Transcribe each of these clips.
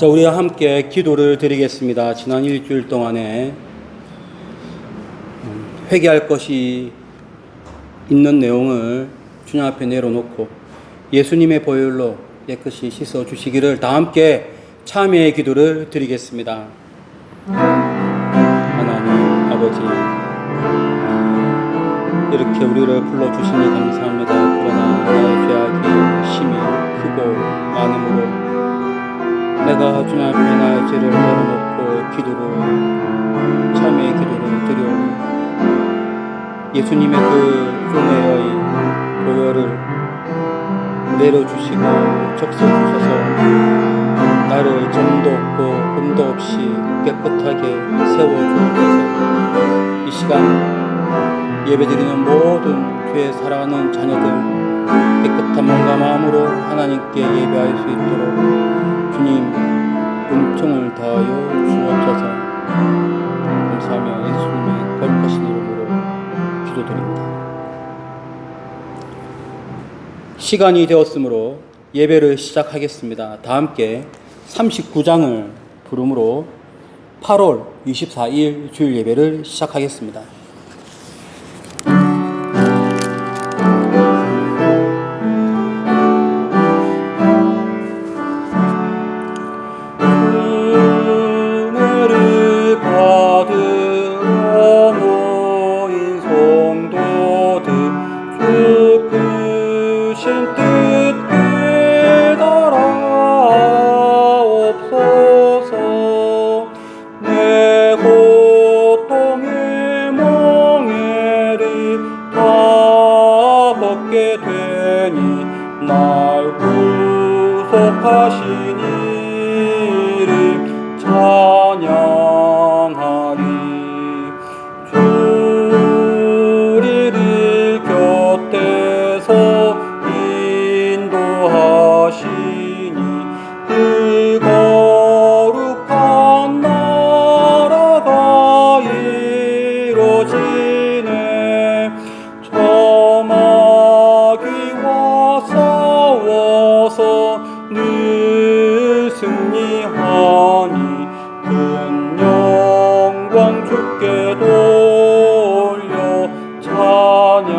자, 우리와 함께 기도를 드리겠습니다. 지난 일주일 동안에 회개할 것이 있는 내용을 주님 앞에 내려놓고 예수님의 보혈로 깨끗이 씻어 주시기를 다 함께 참회의 기도를 드리겠습니다. 하나님 아버지, 이렇게 우리를 불러주시니 감사합니다. 그러나 나의 죄악이 심히 크고 많음으로 내가 주님 앞에 나의 죄를 내려놓고 참회의 기도를 드려오니 예수님의 그 은혜의 보혈을 내려주시고 적셔주셔서 나를 점도 없고 흠도 없이 깨끗하게 세워주옵소서. 이 시간 예배드리는 모든 교회 사랑하는 자녀들 깨끗한 몸과 마음으로 하나님께 예배할 수 있도록 주님 은총을 다하여 주옵소서. 감사하며 예수님의 거룩하신 이름으로 기도드립니다. 시간이 되었으므로 예배를 시작하겠습니다. 다 함께 39장을 부름으로 8월 24일 주일 예배를 시작하겠습니다. 날 구속하신 이름 찬양하리. 주리를 곁에서 인도하시니 그 거룩한 나라가 이루어지네. 늘 승리하니 큰 영광 주께 돌려 찬양하리.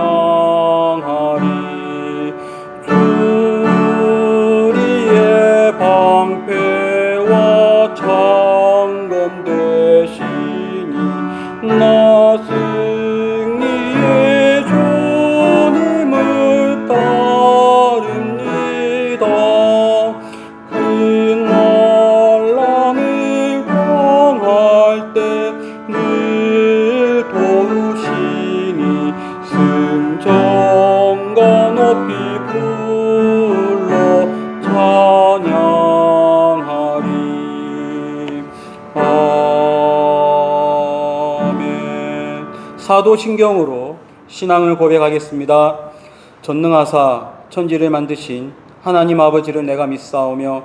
주리의 방패와 창검 되시니 나 승리의 주님을 따릅니다. 늘 도우시니 승전과 높이 불러 찬양하리. 아멘. 사도신경으로 신앙을 고백하겠습니다. 전능하사 천지를 만드신 하나님 아버지를 내가 믿사오며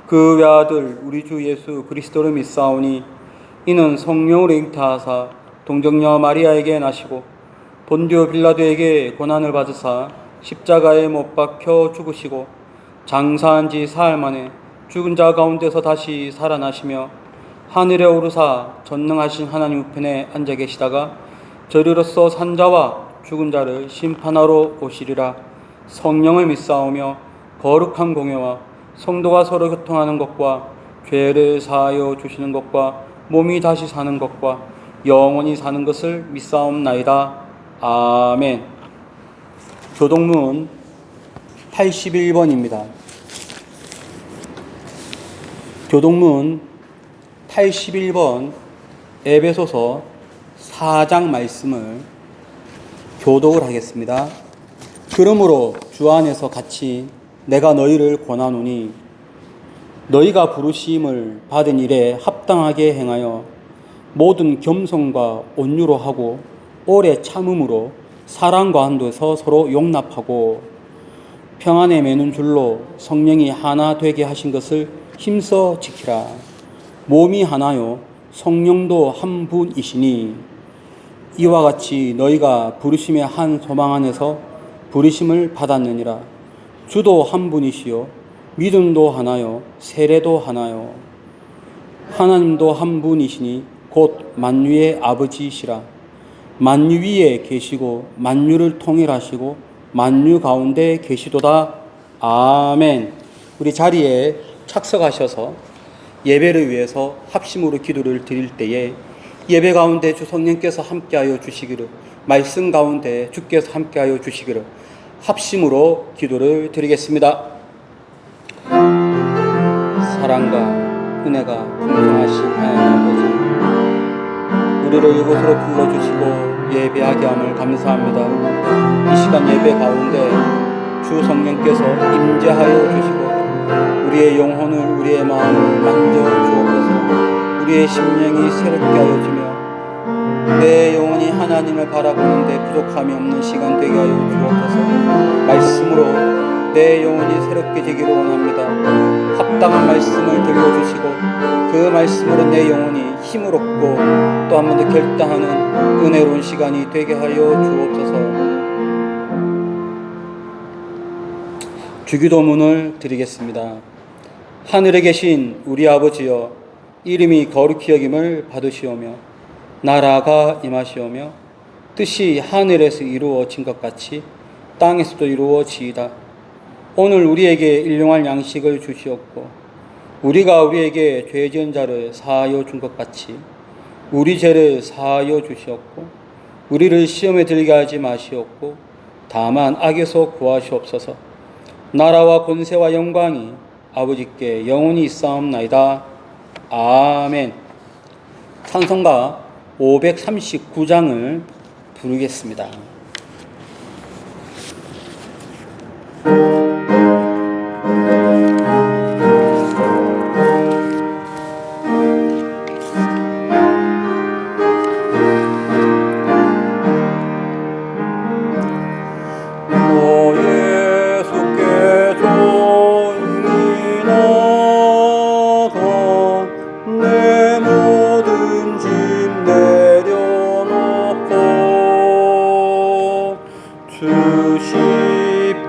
그 외아들 우리 주 예수 그리스도를 믿사오니 이는 성령으로 잉태하사 동정녀 마리아에게 나시고 본디오 빌라도에게 고난을 받으사 십자가에 못 박혀 죽으시고 장사한 지 사흘 만에 죽은 자 가운데서 다시 살아나시며 하늘에 오르사 전능하신 하나님 우편에 앉아 계시다가 저리로서 산 자와 죽은 자를 심판하러 오시리라. 성령을 믿사오며 거룩한 공예와 성도가 서로 교통하는 것과 죄를 사하여 주시는 것과 몸이 다시 사는 것과 영원히 사는 것을 믿사옵나이다. 아멘. 교동문 81번입니다. 교동문 81번 에베소서 4장 말씀을 교독을 하겠습니다. 그러므로 주 안에서 같이 내가 너희를 권하노니 너희가 부르심을 받은 일에 합당하게 행하여 모든 겸손과 온유로 하고 오래 참음으로 사랑과 한도에서 서로 용납하고 평안에 매는 줄로 성령이 하나 되게 하신 것을 힘써 지키라. 몸이 하나요 성령도 한 분이시니 이와 같이 너희가 부르심의 한 소망 안에서 부르심을 받았느니라. 주도 한 분이시요 믿음도 하나요 세례도 하나요 하나님도 한 분이시니 곧 만유의 아버지이시라. 만유 위에 계시고 만유를 통일하시고 만유 가운데 계시도다. 아멘. 우리 자리에 착석하셔서 예배를 위해서 합심으로 기도를 드릴 때에 예배 가운데 주 성령께서 함께하여 주시기를, 말씀 가운데 주께서 함께하여 주시기를 합심으로 기도를 드리겠습니다. 사랑과 은혜가 풍성하신 하나님 아버지, 우리를 이곳으로 불러주시고 예배하게 함을 감사합니다. 이 시간 예배 가운데 주 성령께서 임재하여 주시고 우리의 영혼을, 우리의 마음을 만져주옵소서. 우리의 심령이 새롭게 하여 주며 내 영혼이 하나님을 바라보는데 부족함이 없는 시간 되게 하여 주옵소서. 말씀으로 내 영혼이 새롭게 되기를 원합니다. 합당한 말씀을 들려주시고 그 말씀으로 내 영혼이 힘을 얻고 또 한 번 더 결단하는 은혜로운 시간이 되게 하여 주옵소서. 주기도문을 드리겠습니다. 하늘에 계신 우리 아버지여, 이름이 거룩히 여김을 받으시오며 나라가 임하시오며 뜻이 하늘에서 이루어진 것 같이 땅에서도 이루어지이다. 오늘 우리에게 일용할 양식을 주시옵고 우리가 우리에게 죄 지은 자를 사하여 준 것 같이 우리 죄를 사하여 주시옵고 우리를 시험에 들게 하지 마시옵고 다만 악에서 구하시옵소서. 나라와 권세와 영광이 아버지께 영원히 있사옵나이다. 아멘. 찬송가 539장을 부르겠습니다.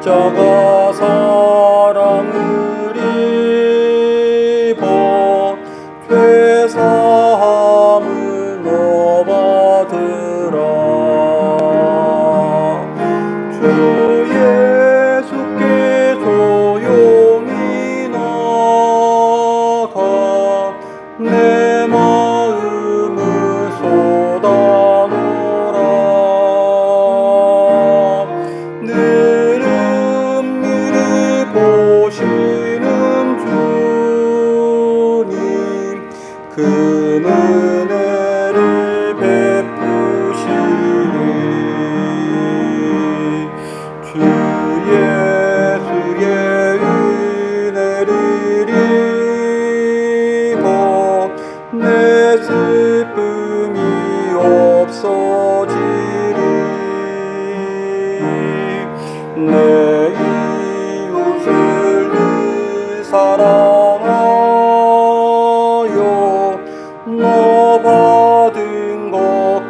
십자가 사랑을 입어 죄사함을 너 받으라. 주 예수께 조용히 나가 내 마음을 쏟아놓으라. 보시는 주님 그 은혜를 베푸시니 주 예수의 은혜를 입어 내 슬픔이 없어지리. 내 사랑하여 너 받은 것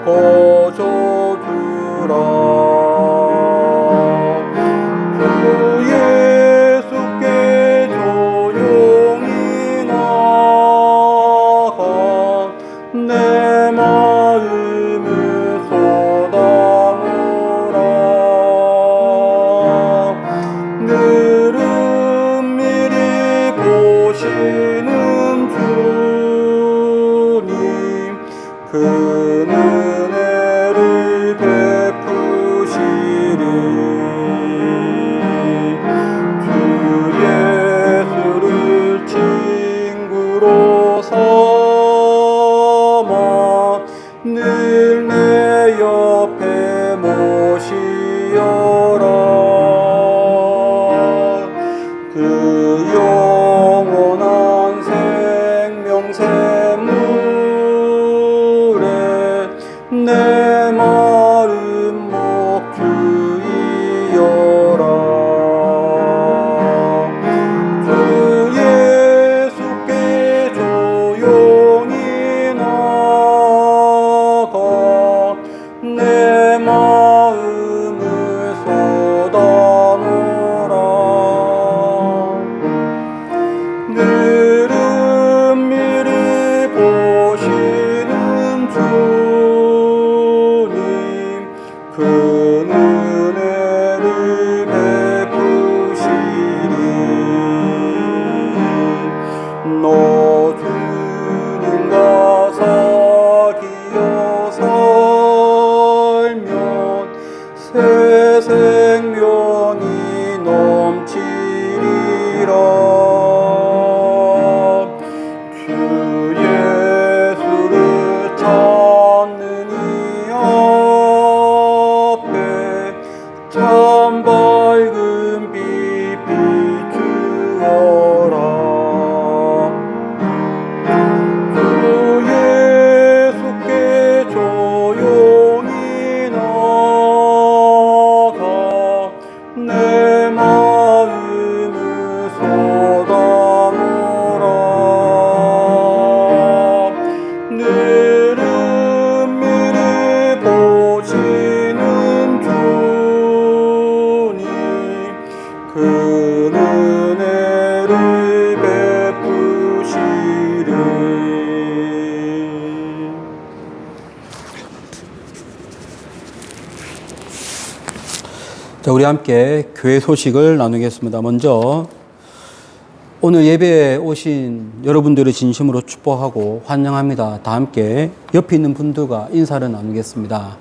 거저주라. 주 예수께 조용히 나가 내 마음을 쏟아놓으라. 보시는 주님 그 은혜를 베푸시리. 주 예수를 친구로 삼아 늘 내 옆에 모시어라. 그 영원한 생명샘물에 내 마음 먹주이여라. 주 예수께 조용히 나가 보시는 주님 그 은혜를 베푸시리 너 주님과 사귀어 살면 새 생명이 넘치리라 주 예수를 찾는 이 앞에 참 밝은 빛 비추어라 주 예수께 조용히 나가 내 마음을 쏟아놓으라 늘은 미리 보시는 주님 그 은혜를 베푸시리 자, 우리 함께 교회 소식을 나누겠습니다. 먼저 오늘 예배에 오신 여러분들을 진심으로 축복하고 환영합니다. 다 함께 옆에 있는 분들과 인사를 나누겠습니다.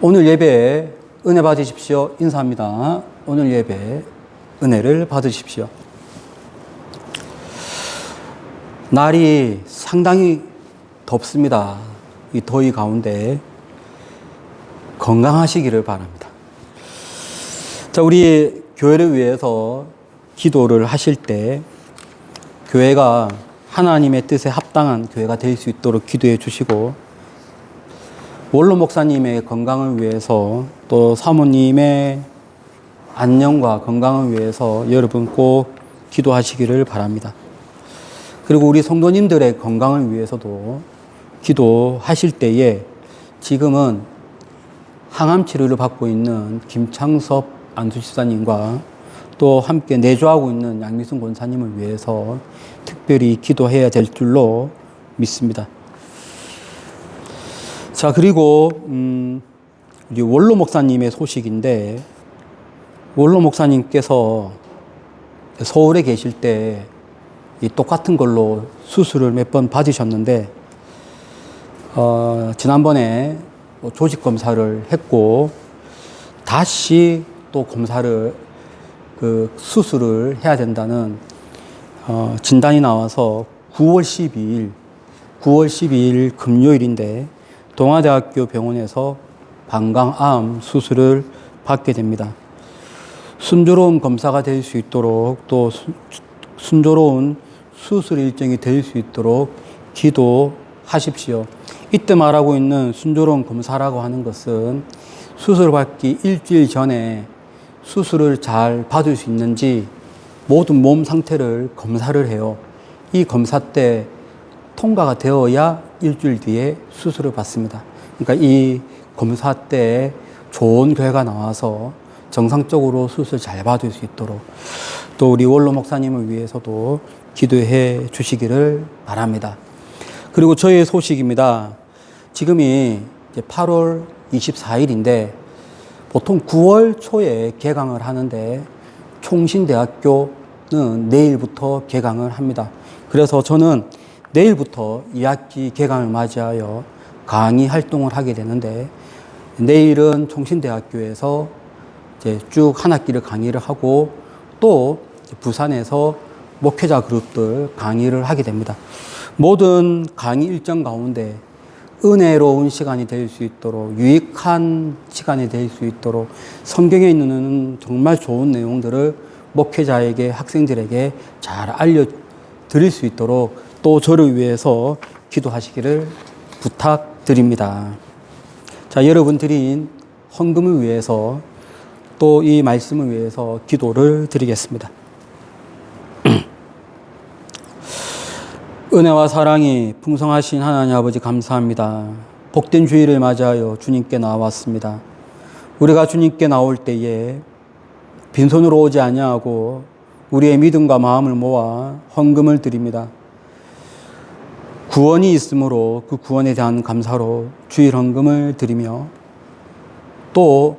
오늘 예배에 은혜 받으십시오. 인사합니다. 오늘 예배 은혜를 받으십시오. 날이 상당히 덥습니다. 이 더위 가운데 건강하시기를 바랍니다. 자, 우리 교회를 위해서 기도를 하실 때 교회가 하나님의 뜻에 합당한 교회가 될 수 있도록 기도해 주시고 원로 목사님의 건강을 위해서 또 사모님의 안녕과 건강을 위해서 여러분 꼭 기도하시기를 바랍니다. 그리고 우리 성도님들의 건강을 위해서도 기도하실 때에 지금은 항암 치료를 받고 있는 김창섭 안수집사님과 또 함께 내조하고 있는 양미순 권사님을 위해서 특별히 기도해야 될 줄로 믿습니다. 자, 그리고 우리 원로 목사님의 소식인데 원로 목사님께서 서울에 계실 때 이 똑같은 걸로 수술을 몇 번 받으셨는데 지난번에 조직 검사를 했고 다시 또 검사를 수술을 해야 된다는 진단이 나와서 9월 12일 금요일인데 동아대학교 병원에서 방광암 수술을 받게 됩니다. 순조로운 검사가 될 수 있도록 또 순조로운 수술 일정이 될 수 있도록 기도하십시오. 이때 말하고 있는 순조로운 검사라고 하는 것은 수술을 받기 일주일 전에 수술을 잘 받을 수 있는지 모든 몸 상태를 검사를 해요. 이 검사 때 통과가 되어야 일주일 뒤에 수술을 받습니다. 그러니까 이 검사 때 좋은 결과 나와서 정상적으로 수술 잘 받을 수 있도록 또 우리 원로 목사님을 위해서도 기도해 주시기를 바랍니다. 그리고 저의 소식입니다. 지금이 이제 8월 24일인데 보통 9월 초에 개강을 하는데 총신대학교는 내일부터 개강을 합니다. 그래서 저는 내일부터 2학기 개강을 맞이하여 강의 활동을 하게 되는데 내일은 총신대학교에서 이제 쭉 한 학기를 강의를 하고 또 부산에서 목회자 그룹들 강의를 하게 됩니다. 모든 강의 일정 가운데 은혜로운 시간이 될 수 있도록 유익한 시간이 될 수 있도록 성경에 있는 정말 좋은 내용들을 목회자에게 학생들에게 잘 알려드릴 수 있도록 또 저를 위해서 기도하시기를 부탁드립니다. 자, 여러분 드린 헌금을 위해서 또 이 말씀을 위해서 기도를 드리겠습니다. 은혜와 사랑이 풍성하신 하나님 아버지 감사합니다. 복된 주일을 맞이하여 주님께 나왔습니다. 우리가 주님께 나올 때에 빈손으로 오지 아니하고 우리의 믿음과 마음을 모아 헌금을 드립니다. 구원이 있으므로 그 구원에 대한 감사로 주일 헌금을 드리며 또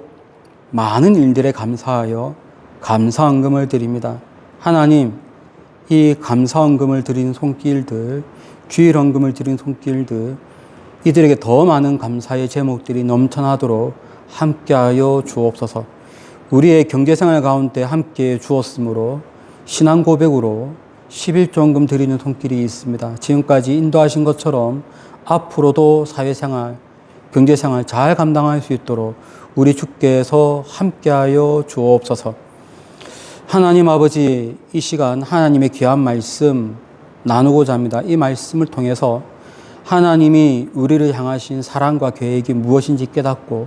많은 일들에 감사하여 감사 헌금을 드립니다. 하나님, 이 감사 헌금을 드린 손길들, 주일 헌금을 드린 손길들, 이들에게 더 많은 감사의 제목들이 넘쳐나도록 함께하여 주옵소서. 우리의 경제생활 가운데 함께해 주었으므로 신앙 고백으로 11조헌금 드리는 손길이 있습니다. 지금까지 인도하신 것처럼 앞으로도 사회생활, 경제생활 잘 감당할 수 있도록 우리 주께서 함께하여 주옵소서. 하나님 아버지, 이 시간 하나님의 귀한 말씀 나누고자 합니다. 이 말씀을 통해서 하나님이 우리를 향하신 사랑과 계획이 무엇인지 깨닫고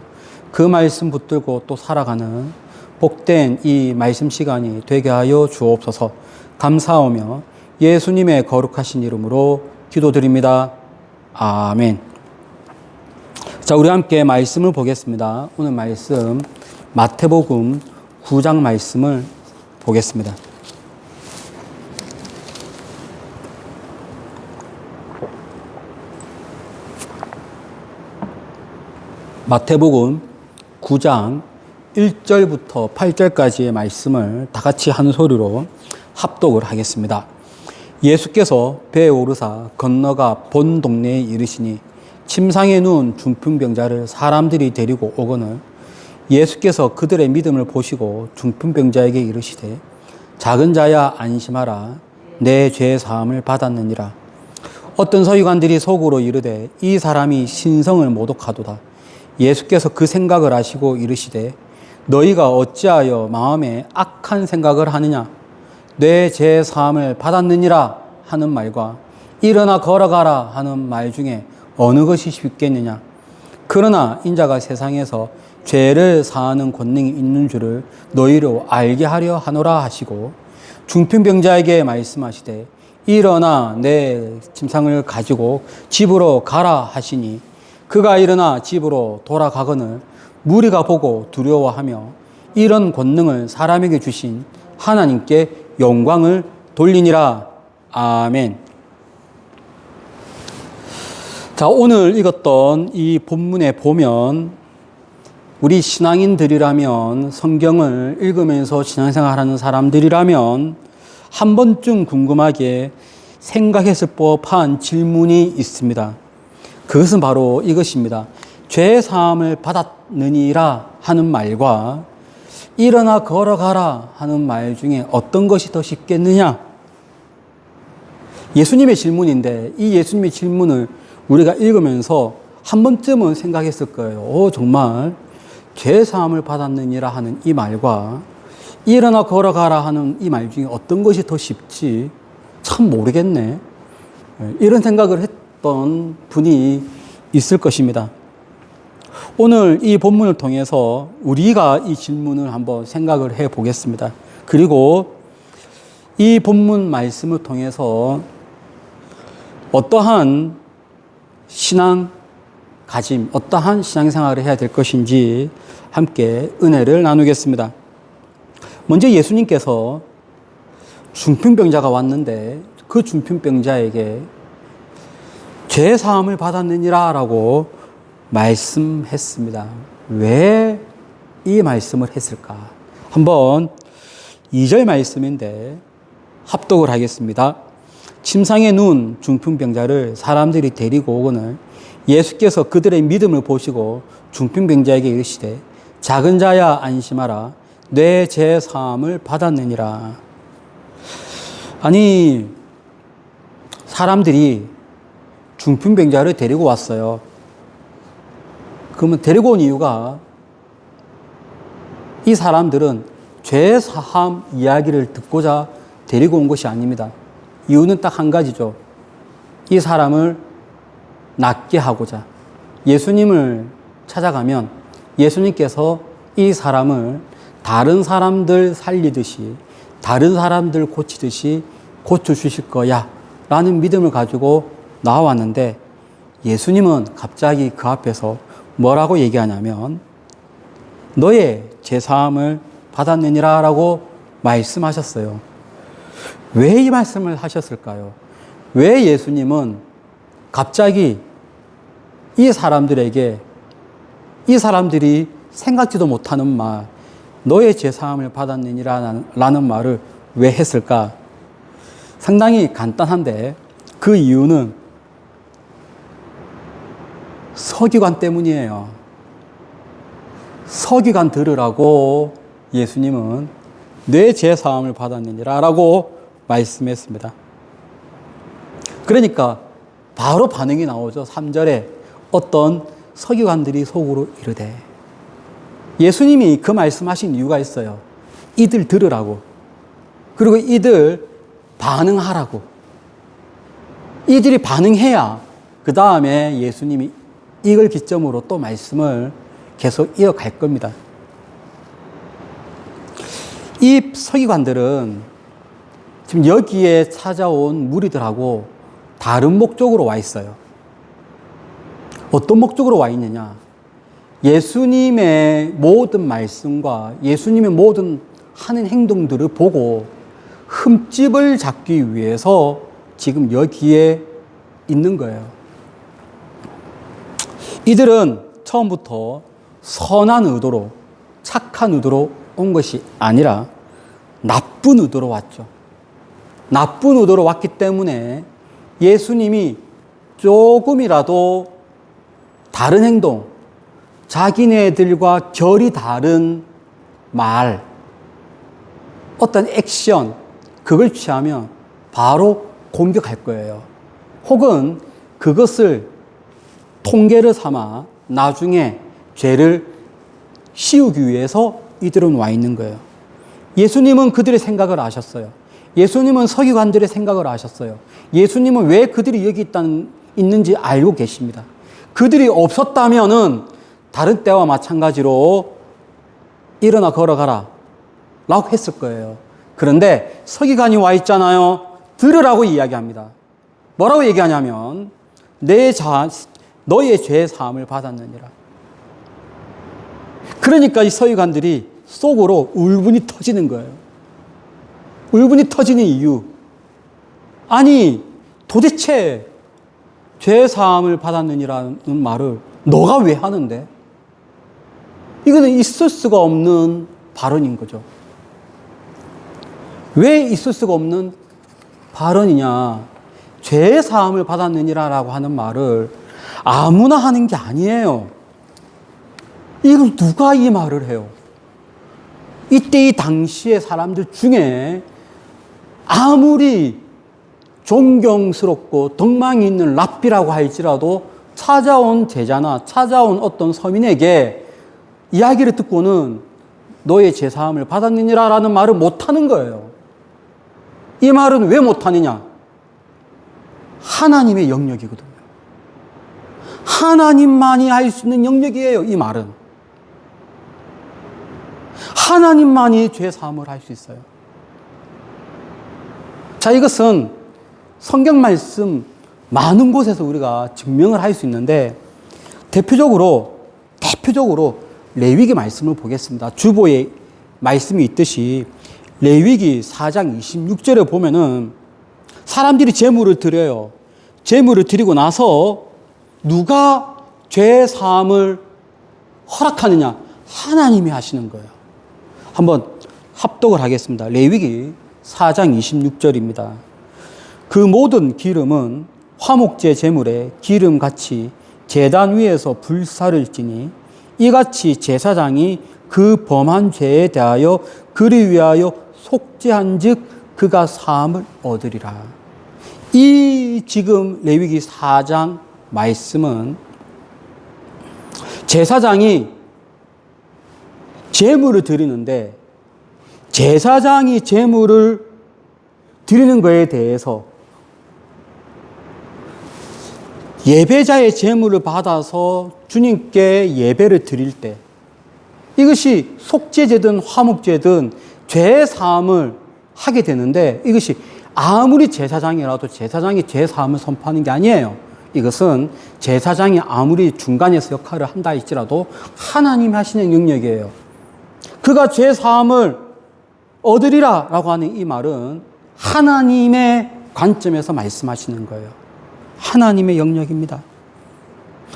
그 말씀 붙들고 또 살아가는 복된 이 말씀 시간이 되게 하여 주옵소서. 감사하며 예수님의 거룩하신 이름으로 기도드립니다. 아멘. 자, 우리 함께 말씀을 보겠습니다. 오늘 말씀 마태복음 9장 말씀을 보겠습니다. 마태복음 9장 1절부터 8절까지의 말씀을 다 같이 한 소리로 합독을 하겠습니다. 예수께서 배에 오르사 건너가 본 동네에 이르시니 침상에 누운 중풍병자를 사람들이 데리고 오거늘 예수께서 그들의 믿음을 보시고 중풍병자에게 이르시되 작은 자야 안심하라 내 죄 사함을 받았느니라. 어떤 서기관들이 속으로 이르되 이 사람이 신성을 모독하도다. 예수께서 그 생각을 아시고 이르시되 너희가 어찌하여 마음에 악한 생각을 하느냐. 내 죄 사함을 받았느니라 하는 말과 일어나 걸어가라 하는 말 중에 어느 것이 쉽겠느냐. 그러나 인자가 세상에서 죄를 사하는 권능이 있는 줄을 너희로 알게 하려 하노라 하시고 중풍병자에게 말씀하시되 일어나 내 침상을 가지고 집으로 가라 하시니 그가 일어나 집으로 돌아가거늘 무리가 보고 두려워하며 이런 권능을 사람에게 주신 하나님께 영광을 돌리니라. 아멘. 자, 오늘 읽었던 이 본문에 보면 우리 신앙인들이라면, 성경을 읽으면서 신앙생활하는 사람들이라면 한 번쯤 궁금하게 생각했을 법한 질문이 있습니다. 그것은 바로 이것입니다. 죄 사함을 받았느니라 하는 말과 일어나 걸어가라 하는 말 중에 어떤 것이 더 쉽겠느냐? 예수님의 질문인데 이 예수님의 질문을 우리가 읽으면서 한 번쯤은 생각했을 거예요. 정말 죄 사함을 받았느니라 하는 이 말과 일어나 걸어가라 하는 이 말 중에 어떤 것이 더 쉽지? 참 모르겠네. 이런 생각을 했던 분이 있을 것입니다. 오늘 이 본문을 통해서 우리가 이 질문을 한번 생각을 해 보겠습니다. 그리고 이 본문 말씀을 통해서 어떠한 신앙 가짐, 어떠한 신앙생활을 해야 될 것인지 함께 은혜를 나누겠습니다. 먼저 예수님께서 중풍병자가 왔는데 그 중풍병자에게 죄 사함을 받았느니라 라고 말씀했습니다. 왜 이 말씀을 했을까? 한번 2절 말씀인데 합독을 하겠습니다. 침상에 누운 중풍병자를 사람들이 데리고 오거늘 예수께서 그들의 믿음을 보시고 중풍병자에게 이르시되 작은 자야 안심하라 내 죄 사함을 받았느니라. 아니, 사람들이 중풍병자를 데리고 왔어요. 그러면 데리고 온 이유가 이 사람들은 죄 사함 이야기를 듣고자 데리고 온 것이 아닙니다. 이유는 딱 한 가지죠. 이 사람을 낫게 하고자. 예수님을 찾아가면 예수님께서 이 사람을 다른 사람들 살리듯이, 다른 사람들 고치듯이 고쳐주실 거야 라는 믿음을 가지고 나왔는데 예수님은 갑자기 그 앞에서 뭐라고 얘기하냐면 너의 죄사함을 받았느니라 라고 말씀하셨어요. 왜 이 말씀을 하셨을까요? 왜 예수님은 갑자기 이 사람들에게 이 사람들이 생각지도 못하는 말, 너의 죄사함을 받았느니라는 말을 왜 했을까? 상당히 간단한데 그 이유는 서기관 때문이에요. 서기관 들으라고 예수님은 내 죄사함을 받았느니라라고 말씀했습니다. 그러니까 바로 반응이 나오죠. 3절에 어떤 서기관들이 속으로 이르되, 예수님이 그 말씀하신 이유가 있어요. 이들 들으라고. 그리고 이들 반응하라고. 이들이 반응해야 그 다음에 예수님이 이걸 기점으로 또 말씀을 계속 이어갈 겁니다. 이 서기관들은 지금 여기에 찾아온 무리들하고 다른 목적으로 와 있어요. 어떤 목적으로 와 있느냐? 예수님의 모든 말씀과 예수님의 모든 하는 행동들을 보고 흠집을 잡기 위해서 지금 여기에 있는 거예요. 이들은 처음부터 선한 의도로, 착한 의도로 온 것이 아니라 나쁜 의도로 왔죠. 나쁜 의도로 왔기 때문에 예수님이 조금이라도 다른 행동, 자기네들과 결이 다른 말, 어떤 액션, 그걸 취하면 바로 공격할 거예요. 혹은 그것을 통계를 삼아 나중에 죄를 씌우기 위해서 이들은 와 있는 거예요. 예수님은 그들의 생각을 아셨어요. 예수님은 서기관들의 생각을 아셨어요. 예수님은 왜 그들이 여기 있는지 알고 계십니다. 그들이 없었다면은 다른 때와 마찬가지로 일어나 걸어가라 라고 했을 거예요. 그런데 서기관이 와 있잖아요. 들으라고 이야기합니다. 뭐라고 얘기하냐면 너의 죄 사함을 받았느니라. 그러니까 이 서기관들이 속으로 울분이 터지는 거예요. 울분이 터지는 이유. 아니 도대체 죄 사함을 받았느니라는 말을 너가 왜 하는데? 이거는 있을 수가 없는 발언인 거죠. 왜 있을 수가 없는 발언이냐? 죄 사함을 받았느니라라고 하는 말을 아무나 하는 게 아니에요. 이걸 누가 이 말을 해요? 이때 이 당시의 사람들 중에 아무리 존경스럽고 덕망이 있는 랍비라고 할지라도 찾아온 제자나 찾아온 어떤 서민에게 이야기를 듣고는 너의 제사함을 받았느니라라는 말을 못하는 거예요. 이 말은 왜 못하느냐? 하나님의 영역이거든요. 하나님만이 할 수 있는 영역이에요. 이 말은 하나님만이 죄사함을 할 수 있어요. 자, 이것은 성경 말씀 많은 곳에서 우리가 증명을 할 수 있는데 대표적으로 레위기 말씀을 보겠습니다. 주보에 말씀이 있듯이 레위기 4장 26절에 보면은 사람들이 제물을 드려요. 제물을 드리고 나서 누가 죄 사함을 허락하느냐? 하나님이 하시는 거예요. 한번 합독을 하겠습니다. 레위기 4장 26절입니다. 그 모든 기름은 화목제 제물에 기름같이 제단 위에서 불사를 지니 이같이 제사장이 그 범한 죄에 대하여 그를 위하여 속죄한즉 그가 사함을 얻으리라. 이 지금 레위기 4장 말씀은 제사장이 제물을 드리는데 제사장이 제물을 드리는 것에 대해서 예배자의 제물을 받아서 주님께 예배를 드릴 때 이것이 속죄제든 화목제든 죄 사함을 하게 되는데 이것이 아무리 제사장이라도 제사장이 죄 사함을 선포하는 게 아니에요. 이것은 제사장이 아무리 중간에서 역할을 한다 할지라도 하나님이 하시는 영역이에요. 그가 죄 사함을 얻으리라 라고 하는 이 말은 하나님의 관점에서 말씀하시는 거예요. 하나님의 영역입니다.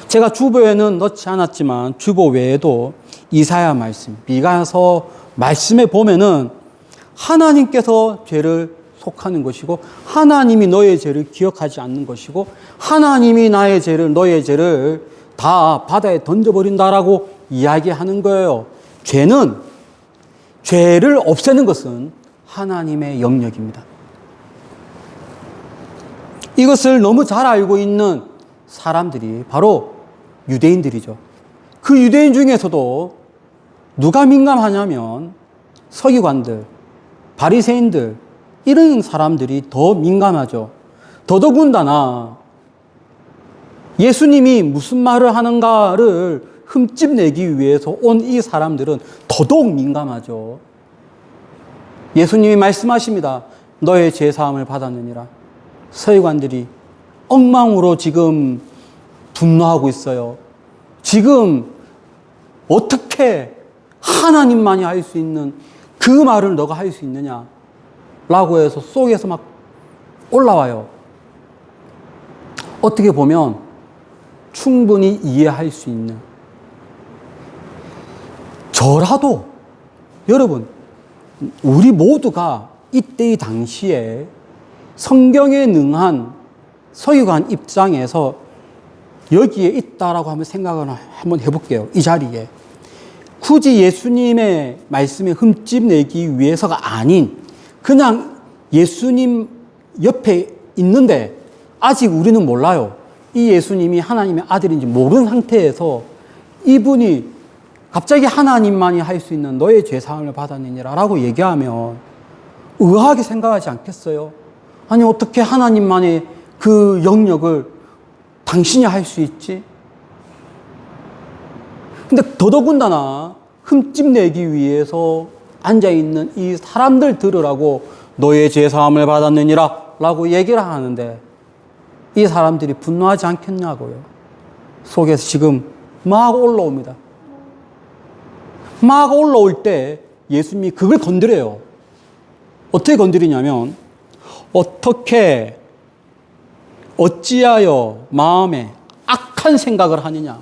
제가 주보에는 넣지 않았지만 주보 외에도 이사야 말씀, 미가서 말씀에 보면은 하나님께서 죄를 속하는 것이고 하나님이 너의 죄를 기억하지 않는 것이고 하나님이 나의 죄를 너의 죄를 다 바다에 던져버린다라고 이야기하는 거예요. 죄를 없애는 것은 하나님의 영역입니다. 이것을 너무 잘 알고 있는 사람들이 바로 유대인들이죠. 그 유대인 중에서도 누가 민감하냐면 서기관들, 바리새인들 이런 사람들이 더 민감하죠. 더더군다나 예수님이 무슨 말을 하는가를 흠집내기 위해서 온 이 사람들은 더더욱 민감하죠. 예수님이 말씀하십니다. 너의 죄사함을 받았느니라. 서기관들이 엉망으로 지금 분노하고 있어요. 지금 어떻게 하나님만이 할 수 있는 그 말을 너가 할 수 있느냐 라고 해서 속에서 막 올라와요. 어떻게 보면 충분히 이해할 수 있는, 저라도 여러분 우리 모두가 이때의 당시에 성경에 능한 서기관 입장에서 여기에 있다라고 한번 생각을 한번 해볼게요. 이 자리에 굳이 예수님의 말씀에 흠집내기 위해서가 아닌 그냥 예수님 옆에 있는데 아직 우리는 몰라요. 이 예수님이 하나님의 아들인지 모르는 상태에서 이분이 갑자기 하나님만이 할 수 있는 너의 죄사함을 받았느니라 라고 얘기하면 의아하게 생각하지 않겠어요? 아니 어떻게 하나님만의 그 영역을 당신이 할 수 있지? 근데 더더군다나 흠집내기 위해서 앉아있는 이 사람들 들으라고 너의 죄사함을 받았느니라 라고 얘기를 하는데 이 사람들이 분노하지 않겠냐고요. 속에서 지금 막 올라옵니다. 막 올라올 때 예수님이 그걸 건드려요. 어떻게 건드리냐면 어찌하여 마음에 악한 생각을 하느냐.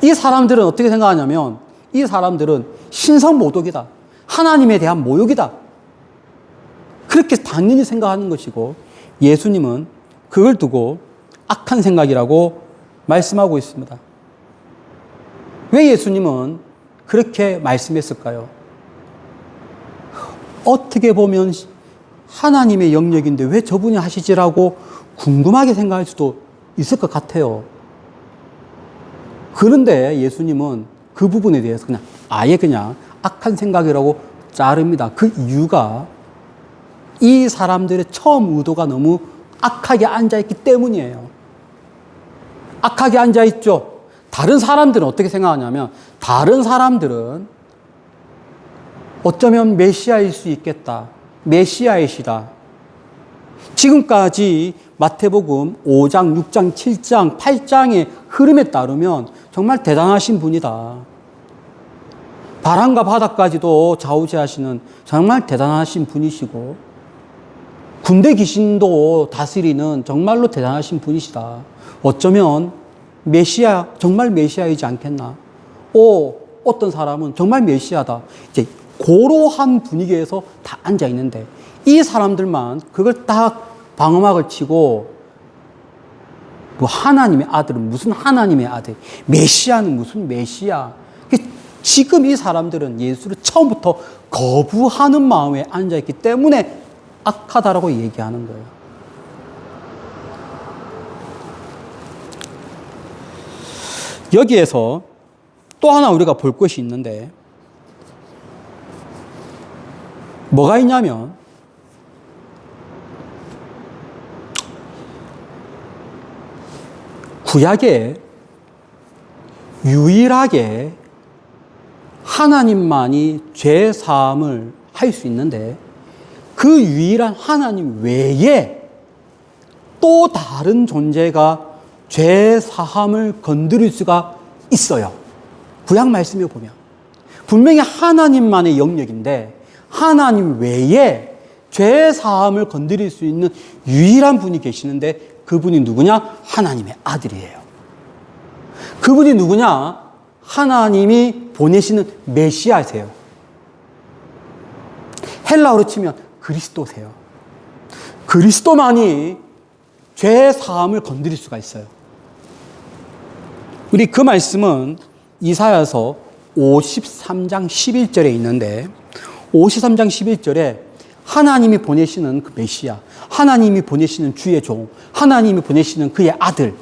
이 사람들은 어떻게 생각하냐면 이 사람들은 신성모독이다. 하나님에 대한 모욕이다. 그렇게 당연히 생각하는 것이고 예수님은 그걸 두고 악한 생각이라고 말씀하고 있습니다. 왜 예수님은 그렇게 말씀했을까요? 어떻게 보면 하나님의 영역인데 왜 저분이 하시지라고 궁금하게 생각할 수도 있을 것 같아요. 그런데 예수님은 그 부분에 대해서 그냥 악한 생각이라고 자릅니다. 그 이유가 이 사람들의 처음 의도가 너무 악하게 앉아있기 때문이에요. 악하게 앉아있죠. 다른 사람들은 어떻게 생각하냐면 다른 사람들은 어쩌면 메시아일 수 있겠다. 메시아이시다. 지금까지 마태복음 5장, 6장, 7장, 8장의 흐름에 따르면 정말 대단하신 분이다. 바람과 바다까지도 좌우지하시는 정말 대단하신 분이시고 군대 귀신도 다스리는 정말로 대단하신 분이시다. 어쩌면 메시아, 정말 메시아이지 않겠나? 어떤 사람은 정말 메시아다. 이제 고로한 분위기에서 다 앉아 있는데 이 사람들만 그걸 딱 방어막을 치고 뭐 하나님의 아들은 무슨 하나님의 아들, 메시아는 무슨 메시아. 지금 이 사람들은 예수를 처음부터 거부하는 마음에 앉아 있기 때문에 악하다라고 얘기하는 거예요. 여기에서 또 하나 우리가 볼 것이 있는데 뭐가 있냐면 구약에 유일하게 하나님만이 죄 사함을 할 수 있는데 그 유일한 하나님 외에 또 다른 존재가 죄 사함을 건드릴 수가 있어요. 구약 말씀에 보면 분명히 하나님만의 영역인데 하나님 외에 죄 사함을 건드릴 수 있는 유일한 분이 계시는데 그분이 누구냐? 하나님의 아들이에요. 그분이 누구냐? 하나님이 보내시는 메시아세요. 헬라어로 치면 그리스도세요. 그리스도만이 죄 사함을 건드릴 수가 있어요. 우리 그 말씀은 이사야서 53장 11절에 있는데 53장 11절에 하나님이 보내시는 그 메시아, 하나님이 보내시는 주의 종, 하나님이 보내시는 그의 아들,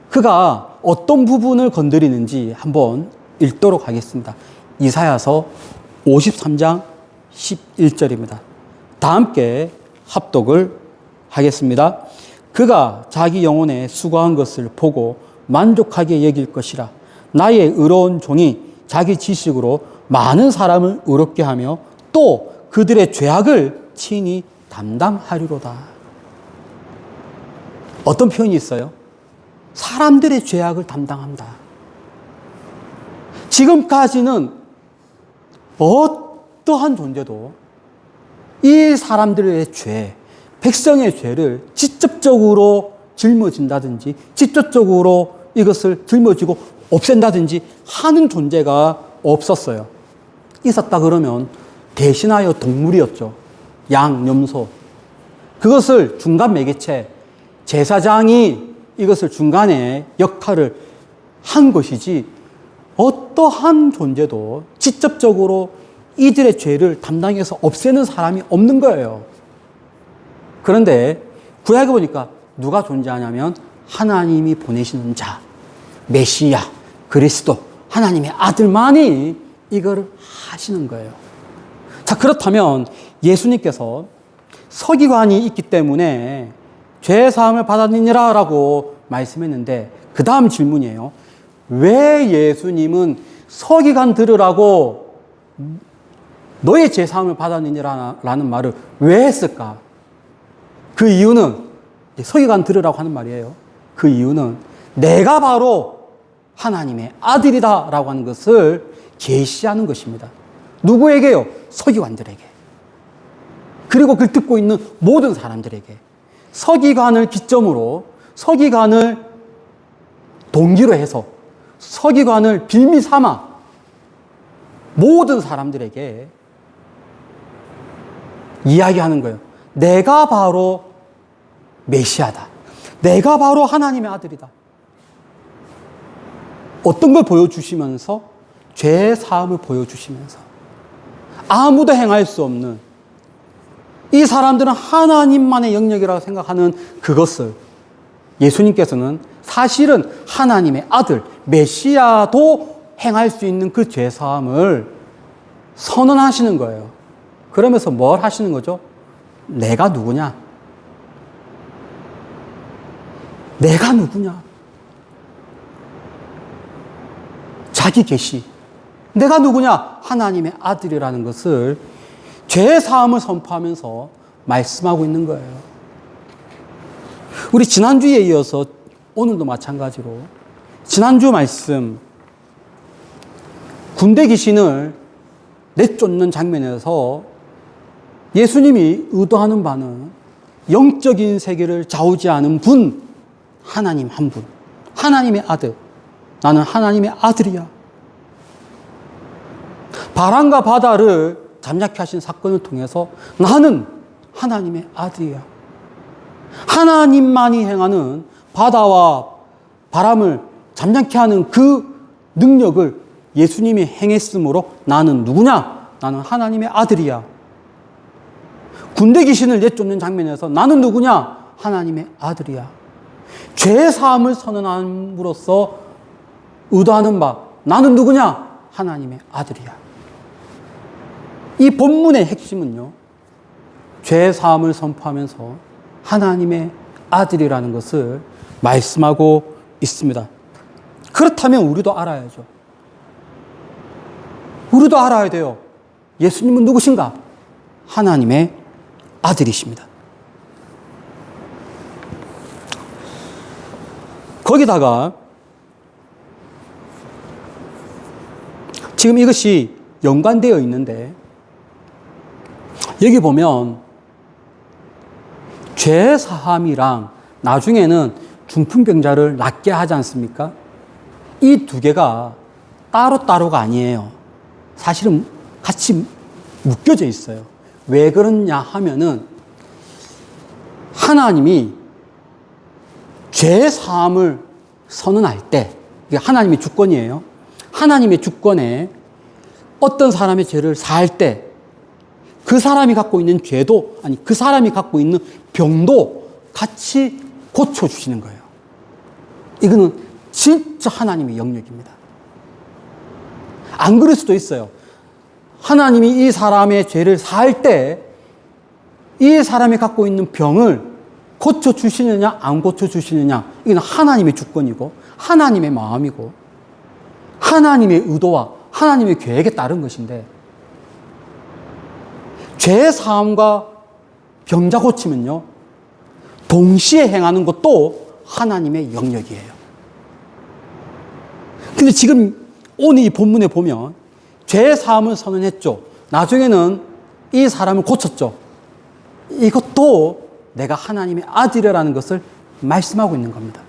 그가 어떤 부분을 건드리는지 한번 읽도록 하겠습니다. 이사야서 53장 11절입니다. 다 함께 합독을 하겠습니다. 그가 자기 영혼에 수고한 것을 보고 만족하게 여길 것이라. 나의 의로운 종이 자기 지식으로 많은 사람을 의롭게 하며 또 그들의 죄악을 친히 담당하리로다. 어떤 표현이 있어요? 사람들의 죄악을 담당한다. 지금까지는 어떠한 존재도 이 사람들의 죄, 백성의 죄를 직접적으로 짊어진다든지 직접적으로 이것을 짊어지고 없앤다든지 하는 존재가 없었어요. 있었다 그러면 대신하여 동물이었죠. 양, 염소. 그것을 중간 매개체, 제사장이 이것을 중간에 역할을 한 것이지 어떠한 존재도 직접적으로 이들의 죄를 담당해서 없애는 사람이 없는 거예요. 그런데 구약에 보니까 누가 존재하냐면 하나님이 보내시는 자, 메시아, 그리스도, 하나님의 아들만이 이거를 하시는 거예요. 자, 그렇다면 예수님께서 서기관이 있기 때문에 죄 사함을 받았느니라 라고 말씀했는데 그 다음 질문이에요. 왜 예수님은 서기관 들으라고 너의 죄 사함을 받았느니라는 말을 왜 했을까? 그 이유는 서기관 들으라고 하는 말이에요. 그 이유는 내가 바로 하나님의 아들이다 라고 하는 것을 계시하는 것입니다. 누구에게요? 서기관들에게. 그리고 그걸 듣고 있는 모든 사람들에게. 서기관을 기점으로, 서기관을 동기로 해서, 서기관을 빌미 삼아 모든 사람들에게 이야기하는 거예요. 내가 바로 메시아다. 내가 바로 하나님의 아들이다. 어떤 걸 보여주시면서? 죄 사함을 보여주시면서. 아무도 행할 수 없는, 이 사람들은 하나님만의 영역이라고 생각하는 그것을 예수님께서는 사실은 하나님의 아들, 메시아도 행할 수 있는 그 죄 사함을 선언하시는 거예요. 그러면서 뭘 하시는 거죠? 내가 누구냐? 내가 누구냐? 자기 계시. 내가 누구냐? 하나님의 아들이라는 것을 죄 사함을 선포하면서 말씀하고 있는 거예요. 우리 지난주에 이어서 오늘도 마찬가지로 지난주 말씀 군대 귀신을 내쫓는 장면에서 예수님이 의도하는 바는 영적인 세계를 좌우지하는 분, 하나님 한 분, 하나님의 아들. 나는 하나님의 아들이야. 바람과 바다를 잠잠케 하신 사건을 통해서 나는 하나님의 아들이야. 하나님만이 행하는 바다와 바람을 잠잠케 하는 그 능력을 예수님이 행했으므로 나는 누구냐? 나는 하나님의 아들이야. 군대 귀신을 내쫓는 장면에서 나는 누구냐? 하나님의 아들이야. 죄 사함을 선언함으로써 의도하는 바 나는 누구냐? 하나님의 아들이야. 이 본문의 핵심은요, 죄 사함을 선포하면서 하나님의 아들이라는 것을 말씀하고 있습니다. 그렇다면 우리도 알아야죠. 우리도 알아야 돼요. 예수님은 누구신가? 하나님의 아들이십니다. 거기다가 지금 이것이 연관되어 있는데 여기 보면 죄 사함이랑 나중에는 중풍병자를 낫게 하지 않습니까? 이 두 개가 따로따로가 아니에요. 사실은 같이 묶여져 있어요. 왜 그러냐 하면은 하나님이 죄 사함을 선언할 때, 이게 하나님의 주권이에요. 하나님의 주권에 어떤 사람의 죄를 사할 때 그 사람이 갖고 있는 죄도, 아니 그 사람이 갖고 있는 병도 같이 고쳐주시는 거예요. 이거는 진짜 하나님의 영역입니다. 안 그럴 수도 있어요. 하나님이 이 사람의 죄를 사할 때 이 사람이 갖고 있는 병을 고쳐주시느냐 안 고쳐주시느냐, 이건 하나님의 주권이고 하나님의 마음이고 하나님의 의도와 하나님의 계획에 따른 것인데, 죄 사함과 병자 고침은요 동시에 행하는 것도 하나님의 영역이에요. 근데 지금 오늘 이 본문에 보면 죄 사함을 선언했죠. 나중에는 이 사람을 고쳤죠. 이것도 내가 하나님의 아들이라는 것을 말씀하고 있는 겁니다.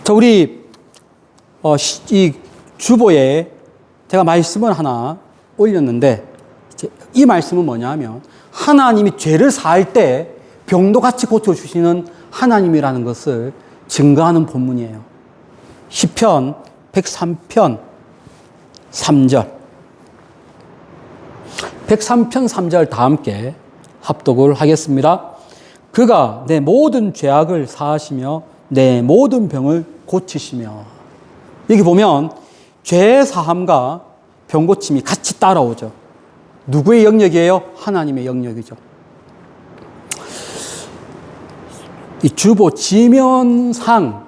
자, 우리 이 주보에 제가 말씀을 하나 올렸는데, 이 말씀은 뭐냐 하면 하나님이 죄를 사할 때 병도 같이 고쳐주시는 하나님이라는 것을 증거하는 본문이에요. 시편 103편 3절. 103편 3절 다 함께 합독을 하겠습니다. 그가 내 모든 죄악을 사하시며 내 모든 병을 고치시며. 여기 보면 죄 사함과 병 고침이 같이 따라오죠. 누구의 영역이에요? 하나님의 영역이죠. 이 주보 지면상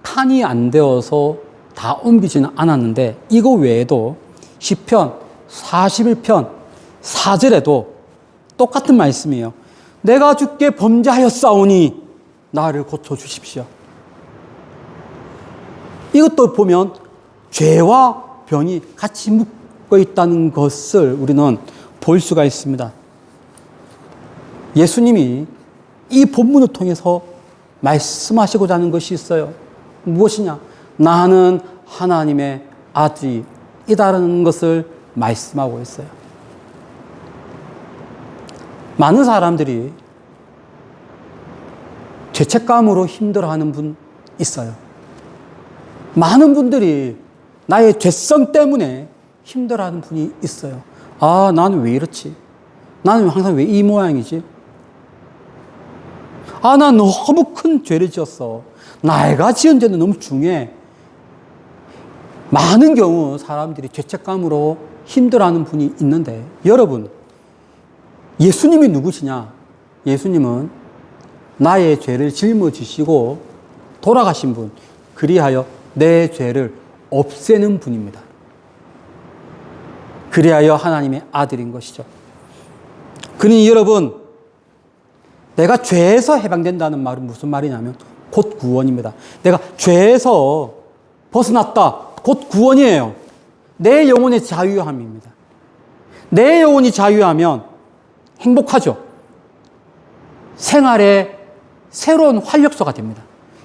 칸이 안 되어서 다 옮기지는 않았는데, 이거 외에도 시편 41편 4절에도 똑같은 말씀이에요. 내가 주께 범죄하였사오니 나를 고쳐주십시오. 이것도 보면 죄와 병이 같이 묶어 있다는 것을 우리는 볼 수가 있습니다. 예수님이 이 본문을 통해서 말씀하시고자 하는 것이 있어요. 무엇이냐? 나는 하나님의 아들이다라는 것을 말씀하고 있어요. 많은 사람들이 죄책감으로 힘들어하는 분 있어요. 많은 분들이 나의 죄성 때문에 힘들어하는 분이 있어요. 아, 나는 왜 이렇지? 나는 항상 왜 이 모양이지? 아, 나 너무 큰 죄를 지었어. 내가 지은 죄는 너무 중요해. 많은 경우 사람들이 죄책감으로 힘들어하는 분이 있는데, 여러분, 예수님이 누구시냐? 예수님은 나의 죄를 짊어지시고 돌아가신 분, 그리하여 내 죄를 없애는 분입니다. 그리하여 하나님의 아들인 것이죠. 그러니 여러분, 내가 죄에서 해방된다는 말은 무슨 말이냐면 곧 구원입니다. 내가 죄에서 벗어났다, 곧 구원이에요. 내 영혼의 자유함입니다. 내 영혼이 자유하면 행복하죠. 생활의 새로운 활력소가 됩니다.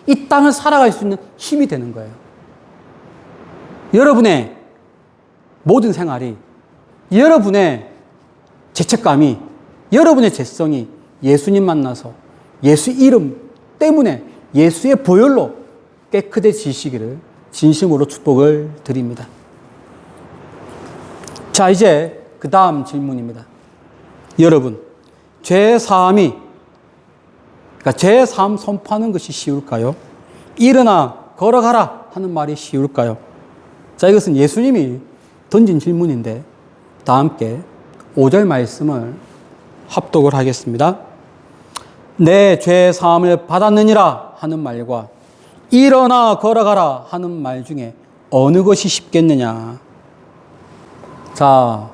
이 땅을 살아갈 수 있는 힘이 되는 거예요. 여러분의 모든 생활이, 여러분의 죄책감이, 여러분의 죄성이 예수님 만나서 예수 이름 때문에 예수의 보혈로 깨끗해지시기를 진심으로 축복을 드립니다. 자, 이제 그 다음 질문입니다. 여러분, 죄사함이, 그러니까 죄사함 선포하는 것이 쉬울까요? 일어나 걸어가라 하는 말이 쉬울까요? 자, 이것은 예수님이 던진 질문인데, 다 함께 5절 말씀을 합독을 하겠습니다. 내 죄사함을 받았느니라 하는 말과 일어나 걸어가라 하는 말 중에 어느 것이 쉽겠느냐? 자,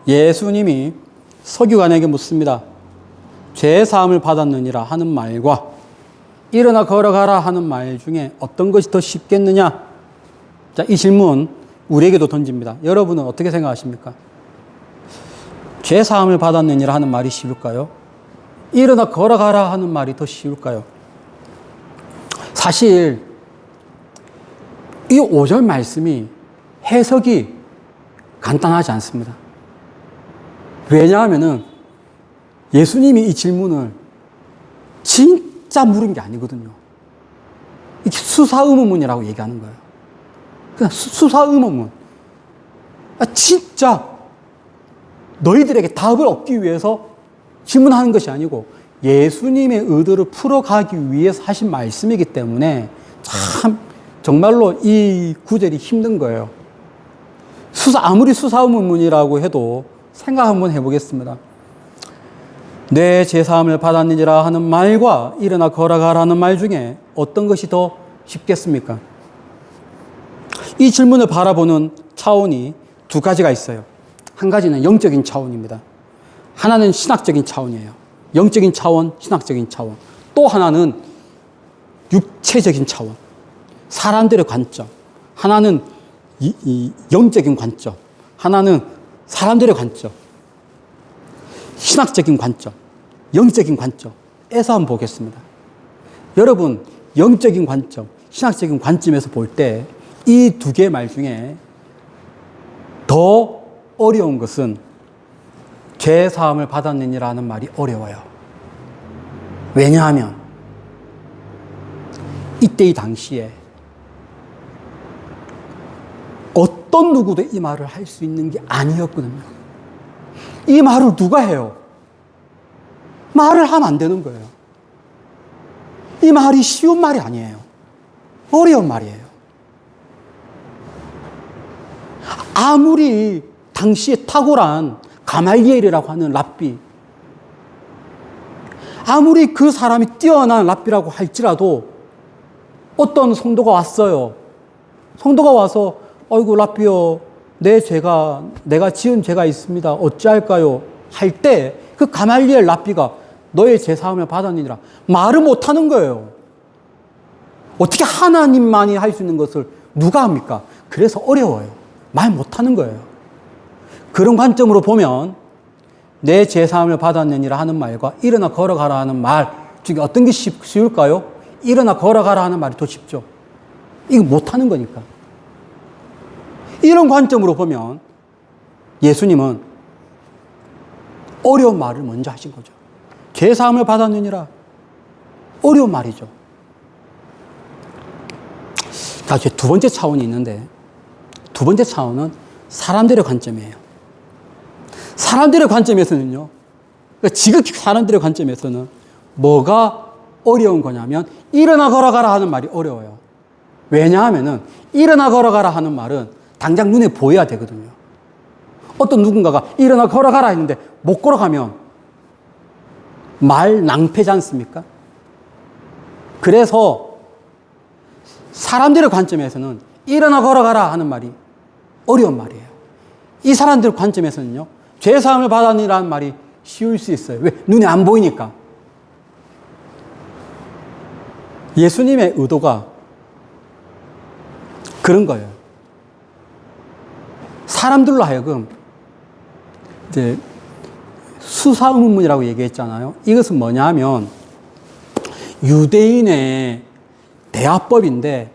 예수님이 서기관에게 묻습니다. 죄사함을 받았느니라 하는 말과 일어나 걸어가라 하는 말 중에 어떤 것이 더 쉽겠느냐? 자, 이 질문 우리에게도 던집니다. 여러분은 어떻게 생각하십니까? 죄사함을 받았느니라 하는 말이 쉬울까요? 일어나 걸어가라 하는 말이 더 쉬울까요? 사실 이 5절 말씀이 해석이 간단하지 않습니다. 왜냐하면 예수님이 이 질문을 진짜 물은 게 아니거든요. 이게 수사의문문이라고 얘기하는 거예요. 그냥 수사의문문. 진짜 너희들에게 답을 얻기 위해서 질문하는 것이 아니고 예수님의 의도를 풀어가기 위해서 하신 말씀이기 때문에 참 정말로 이 구절이 힘든 거예요. 아무리 수사의문문이라고 해도 생각 한번 해보겠습니다. 내 제사함을 받았느니라 하는 말과 일어나 걸어가라는 말 중에 어떤 것이 더 쉽겠습니까? 이 질문을 바라보는 차원이 두 가지가 있어요. 한 가지는 영적인 차원입니다. 하나는 신학적인 차원이에요. 영적인 차원, 신학적인 차원. 또 하나는 육체적인 차원. 사람들의 관점. 하나는 영적인 관점. 하나는 사람들의 관점. 신학적인 관점. 영적인 관점에서 한번 보겠습니다. 여러분, 영적인 관점, 신학적인 관점에서 볼 때 이 두 개의 말 중에 더 어려운 것은 죄 사함을 받았느니라는 말이 어려워요. 왜냐하면 이때 당시에 어떤 누구도 이 말을 할 수 있는 게 아니었거든요. 이 말을 누가 해요? 말을 하면 안 되는 거예요. 이 말이 쉬운 말이 아니에요. 어려운 말이에요. 아무리 당시에 탁월한 가말리엘이라고 하는 랍비, 아무리 그 사람이 뛰어난 랍비라고 할지라도 어떤 성도가 왔어요. 성도가 와서 어이구 랍비요, 내가 지은 죄가 있습니다. 어찌할까요? 할 때 그 가말리엘 랍비가 너의 죄사함을 받았느니라 말을 못하는 거예요. 어떻게 하나님만이 할 수 있는 것을 누가 합니까? 그래서 어려워요. 말 못하는 거예요. 그런 관점으로 보면 내 죄사함을 받았느니라 하는 말과 일어나 걸어가라 하는 말 중에 어떤 게 쉬울까요? 일어나 걸어가라 하는 말이 더 쉽죠. 이거 못하는 거니까. 이런 관점으로 보면 예수님은 어려운 말을 먼저 하신 거죠. 죄사함을 받았느니라. 어려운 말이죠. 자, 이제 두 번째 차원이 있는데 두 번째 차원은 사람들의 관점이에요. 사람들의 관점에서는요. 그러니까 지극히 사람들의 관점에서는 뭐가 어려운 거냐면 일어나 걸어가라 하는 말이 어려워요. 왜냐하면은 일어나 걸어가라 하는 말은 당장 눈에 보여야 되거든요. 어떤 누군가가 일어나 걸어가라 했는데 못 걸어가면 말 낭패지 않습니까? 그래서 사람들의 관점에서는 일어나 걸어가라 하는 말이 어려운 말이에요. 이 사람들 관점에서는요, 죄사함을 받았느니라는 말이 쉬울 수 있어요. 왜? 눈에 안 보이니까. 예수님의 의도가 그런 거예요. 사람들로 하여금 이제 수사의문문이라고 얘기했잖아요. 이것은 뭐냐 하면 유대인의 대화법인데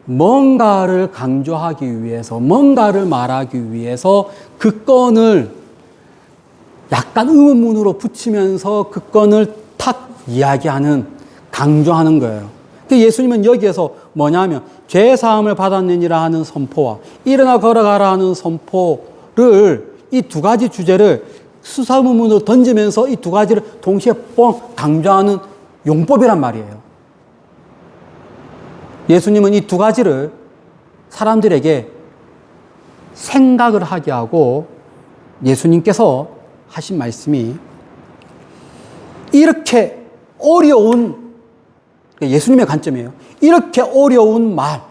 뭔가를 강조하기 위해서, 뭔가를 말하기 위해서 그 건을 약간 의문문으로 붙이면서 그 건을 탁 이야기하는, 강조하는 거예요. 예수님은 여기에서 뭐냐면 죄사함을 받았느니라 하는 선포와 일어나 걸어가라 하는 선포를, 이 두 가지 주제를 수사의문문으로 던지면서 이 두 가지를 동시에 뻥 강조하는 용법이란 말이에요. 예수님은 이 두 가지를 사람들에게 생각을 하게 하고 예수님께서 하신 말씀이 이렇게 어려운, 예수님의 관점이에요. 이렇게 어려운 말,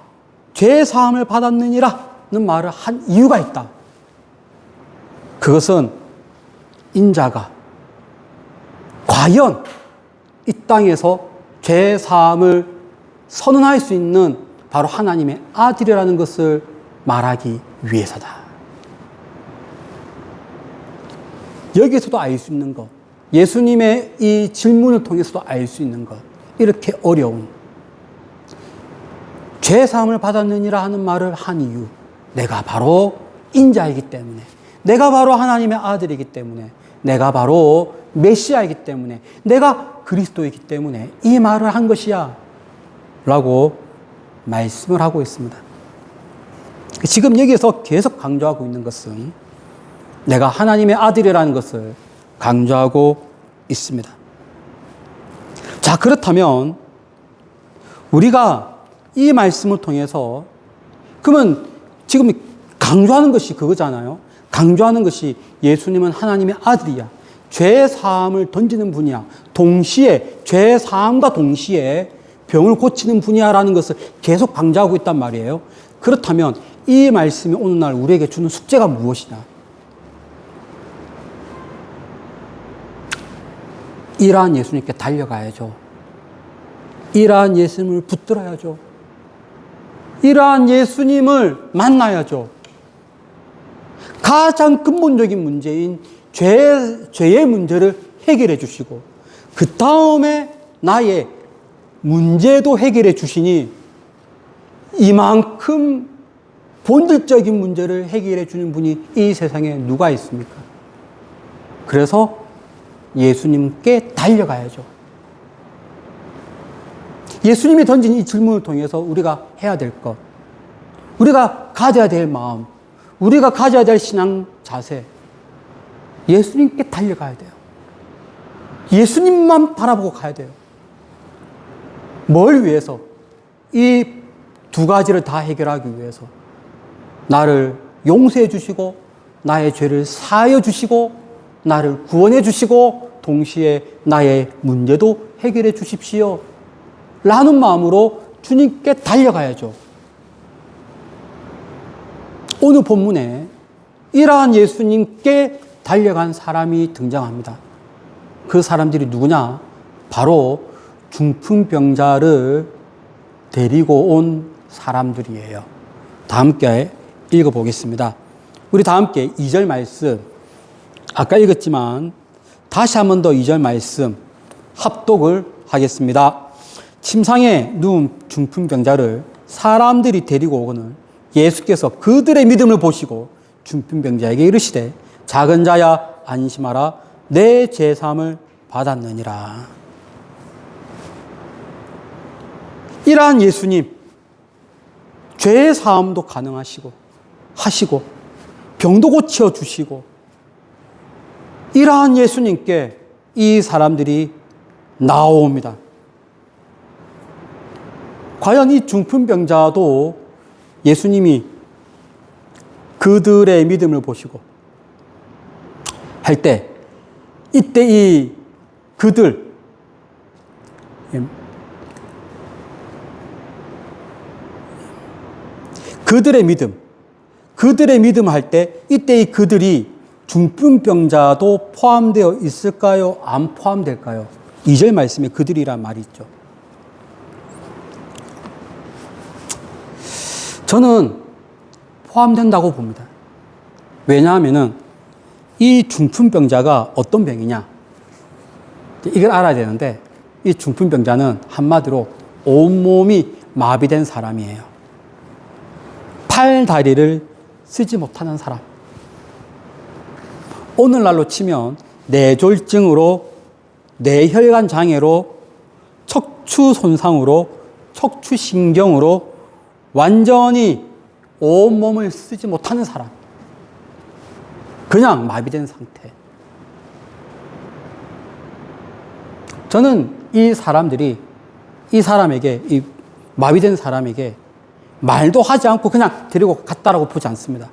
죄사함을 받았느니라는 말을 한 이유가 있다. 그것은 인자가 과연 이 땅에서 죄사함을 선언할 수 있는 바로 하나님의 아들이라는 것을 말하기 위해서다. 여기에서도 알 수 있는 것, 예수님의 이 질문을 통해서도 알 수 있는 것, 이렇게 어려운 죄사함을 받았느니라 하는 말을 한 이유, 내가 바로 인자이기 때문에, 내가 바로 하나님의 아들이기 때문에, 내가 바로 메시아이기 때문에, 내가 그리스도이기 때문에 이 말을 한 것이야 라고 말씀을 하고 있습니다. 지금 여기에서 계속 강조하고 있는 것은 내가 하나님의 아들이라는 것을 강조하고 있습니다. 자, 그렇다면 우리가 이 말씀을 통해서, 그러면 지금 강조하는 것이 그거잖아요. 강조하는 것이 예수님은 하나님의 아들이야, 죄 사함을 던지는 분이야, 동시에 죄 사함과 동시에 병을 고치는 분이야 라는 것을 계속 강조하고 있단 말이에요. 그렇다면 이 말씀이 오늘날 우리에게 주는 숙제가 무엇이냐? 이러한 예수님께 달려가야죠. 이러한 예수님을 붙들어야죠. 이러한 예수님을 만나야죠. 가장 근본적인 문제인 죄의 문제를 해결해 주시고, 그 다음에 나의 문제도 해결해 주시니, 이만큼 본질적인 문제를 해결해 주는 분이 이 세상에 누가 있습니까? 그래서 예수님께 달려가야죠. 예수님이 던진 이 질문을 통해서 우리가 해야 될 것, 우리가 가져야 될 마음, 우리가 가져야 될 신앙 자세, 예수님께 달려가야 돼요. 예수님만 바라보고 가야 돼요. 뭘 위해서? 이 두 가지를 다 해결하기 위해서. 나를 용서해 주시고, 나의 죄를 사하여 주시고, 나를 구원해 주시고, 동시에 나의 문제도 해결해 주십시오 라는 마음으로 주님께 달려가야죠. 오늘 본문에 이러한 예수님께 달려간 사람이 등장합니다. 그 사람들이 누구냐? 바로 중풍병자를 데리고 온 사람들이에요. 다 함께 읽어보겠습니다. 우리 다 함께 2절 말씀, 아까 읽었지만 다시 한 번 더 2절 말씀 합독을 하겠습니다. 침상에 누운 중풍병자를 사람들이 데리고 오거늘 예수께서 그들의 믿음을 보시고 중풍병자에게 이르시되 작은 자야 안심하라, 내 죄사함을 받았느니라. 이러한 예수님, 죄의 사함도 가능하시고 하시고 병도 고쳐 주시고, 이러한 예수님께 이 사람들이 나옵니다. 과연 이 중풍병자도 예수님이 그들의 믿음을 보시고 할 때, 이때 이 그들의 믿음 할 때, 이때 이 그들이 중풍병자도 포함되어 있을까요? 안 포함될까요? 2절 말씀에 그들이란 말이 있죠. 저는 포함된다고 봅니다. 왜냐하면 이 중풍병자가 어떤 병이냐, 이걸 알아야 되는데, 이 중풍병자는 한마디로 온몸이 마비된 사람이에요. 팔, 다리를 쓰지 못하는 사람. 오늘날로 치면 뇌졸중으로, 뇌혈관 장애로, 척추 손상으로, 척추신경으로 완전히 온몸을 쓰지 못하는 사람. 그냥 마비된 상태. 저는 이 사람에게, 이 마비된 사람에게 말도 하지 않고 그냥 데리고 갔다라고 보지 않습니다.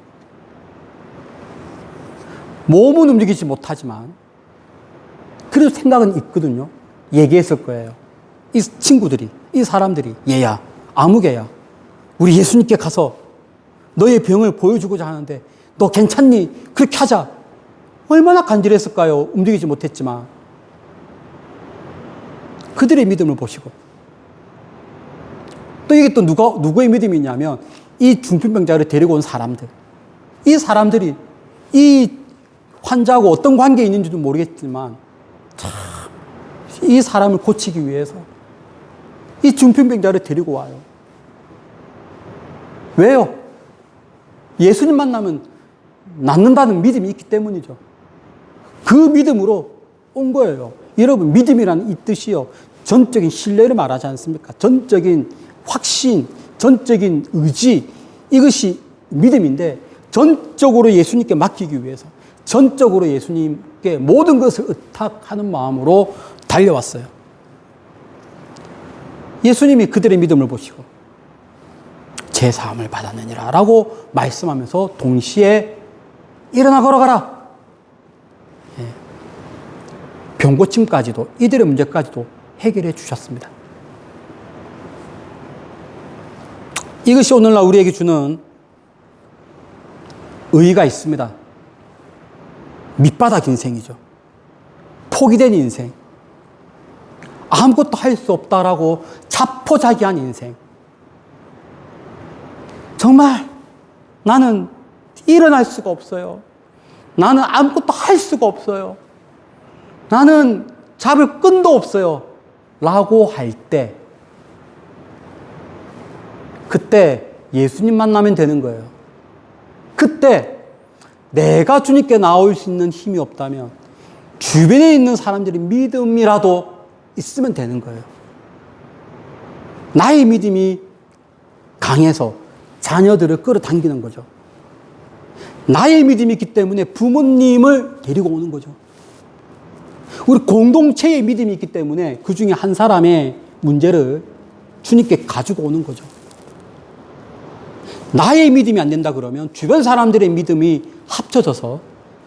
몸은 움직이지 못하지만 그래도 생각은 있거든요. 얘기했을 거예요. 이 친구들이, 이 사람들이, 얘야, 아무개야, 우리 예수님께 가서 너의 병을 보여주고자 하는데 너 괜찮니? 그렇게 하자. 얼마나 간절했을까요? 움직이지 못했지만. 그들의 믿음을 보시고, 또 이게 또 누구의 믿음이 있냐면 이 중풍병자를 데리고 온 사람들. 이 사람들이 이 환자하고 어떤 관계에 있는지도 모르겠지만 이 사람을 고치기 위해서 이 중풍병자를 데리고 와요. 왜요? 예수님 만나면 낫는다는 믿음이 있기 때문이죠. 그 믿음으로 온 거예요. 여러분, 믿음이라는 이 뜻이요, 전적인 신뢰를 말하지 않습니까? 전적인 확신, 전적인 의지, 이것이 믿음인데, 전적으로 예수님께 맡기기 위해서, 전적으로 예수님께 모든 것을 의탁하는 마음으로 달려왔어요. 예수님이 그들의 믿음을 보시고 제 사함을 받았느니라 라고 말씀하면서 동시에 일어나 걸어가라. 병고침까지도, 이들의 문제까지도 해결해 주셨습니다. 이것이 오늘날 우리에게 주는 의의가 있습니다. 밑바닥 인생이죠. 포기된 인생. 아무것도 할 수 없다라고 자포자기한 인생. 정말 나는 일어날 수가 없어요. 나는 아무것도 할 수가 없어요. 나는 잡을 끈도 없어요. 라고 할 때, 그때 예수님 만나면 되는 거예요. 그때 내가 주님께 나올 수 있는 힘이 없다면 주변에 있는 사람들이 믿음이라도 있으면 되는 거예요. 나의 믿음이 강해서 자녀들을 끌어당기는 거죠. 나의 믿음이 있기 때문에 부모님을 데리고 오는 거죠. 우리 공동체의 믿음이 있기 때문에 그 중에 한 사람의 문제를 주님께 가지고 오는 거죠. 나의 믿음이 안 된다 그러면 주변 사람들의 믿음이 합쳐져서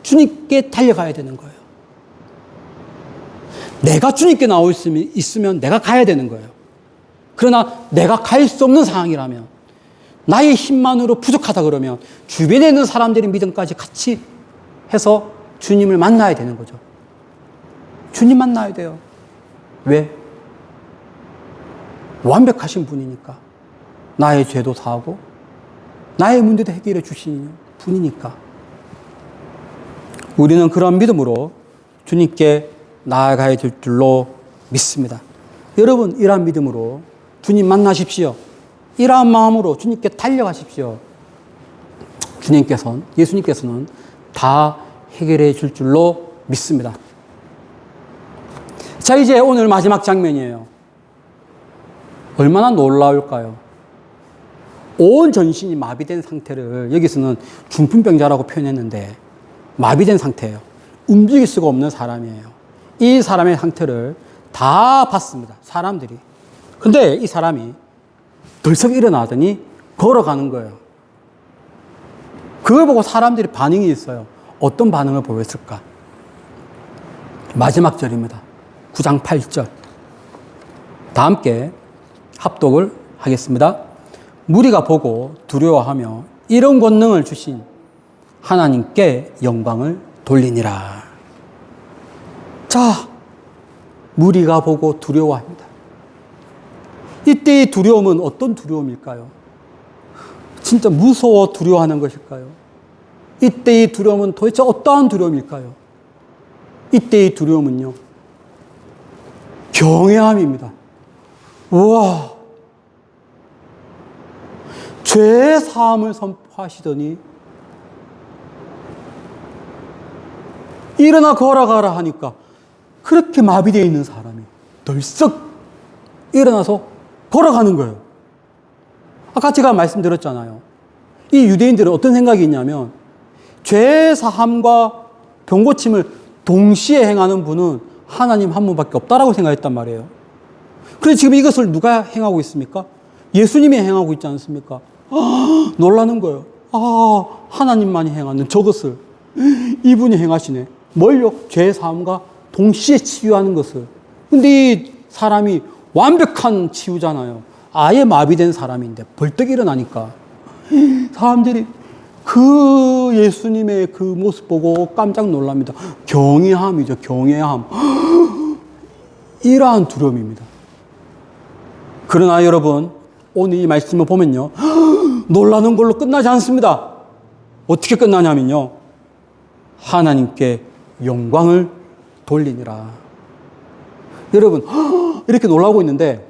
주님께 달려가야 되는 거예요. 내가 주님께 나올 수 있으면 내가 가야 되는 거예요. 그러나 내가 갈 수 없는 상황이라면, 나의 힘만으로 부족하다 그러면 주변에 있는 사람들의 믿음까지 같이 해서 주님을 만나야 되는 거죠. 주님 만나야 돼요. 왜? 완벽하신 분이니까. 나의 죄도 사하고 나의 문제도 해결해 주시는 분이니까. 우리는 그런 믿음으로 주님께 나아가야 될 줄로 믿습니다. 여러분, 이러한 믿음으로 주님 만나십시오. 이러한 마음으로 주님께 달려가십시오. 예수님께서는 다 해결해 줄 줄로 믿습니다. 자, 이제 오늘 마지막 장면이에요. 얼마나 놀라울까요? 온 전신이 마비된 상태를 여기서는 중풍병자라고 표현했는데, 마비된 상태예요. 움직일 수가 없는 사람이에요. 이 사람의 상태를 다 봤습니다, 사람들이. 근데 이 사람이 덜썩 일어나더니 걸어가는 거예요. 그걸 보고 사람들이 반응이 있어요. 어떤 반응을 보였을까? 마지막 절입니다. 9장 8절. 다 함께 합독을 하겠습니다. 무리가 보고 두려워하며 이런 권능을 주신 하나님께 영광을 돌리니라. 자, 무리가 보고 두려워합니다. 이때의 두려움은 어떤 두려움일까요? 진짜 무서워 두려워하는 것일까요? 이때의 두려움은 도대체 어떠한 두려움일까요? 이때의 두려움은요, 경외함입니다. 우와, 죄의 사함을 선포하시더니 일어나 걸어가라 하니까 그렇게 마비되어 있는 사람이 덜썩 일어나서 걸어가는 거예요. 아까 제가 말씀드렸잖아요. 이 유대인들은 어떤 생각이 있냐면, 죄 사함과 병고침을 동시에 행하는 분은 하나님 한 분밖에 없다라고 생각했단 말이에요. 그런데 지금 이것을 누가 행하고 있습니까? 예수님이 행하고 있지 않습니까? 놀라는 거예요. 하나님만이 행하는 저것을 이분이 행하시네. 뭘요? 죄 사함과 동시에 치유하는 것을. 근데 이 사람이 완벽한 치유잖아요. 아예 마비된 사람인데 벌떡 일어나니까 사람들이 그 예수님의 그 모습 보고 깜짝 놀랍니다. 경외함이죠. 경외함. 이러한 두려움입니다. 그러나 여러분, 오늘 이 말씀을 보면요, 놀라는 걸로 끝나지 않습니다. 어떻게 끝나냐면요, 하나님께 영광을 돌리니라. 여러분, 이렇게 놀라고 있는데,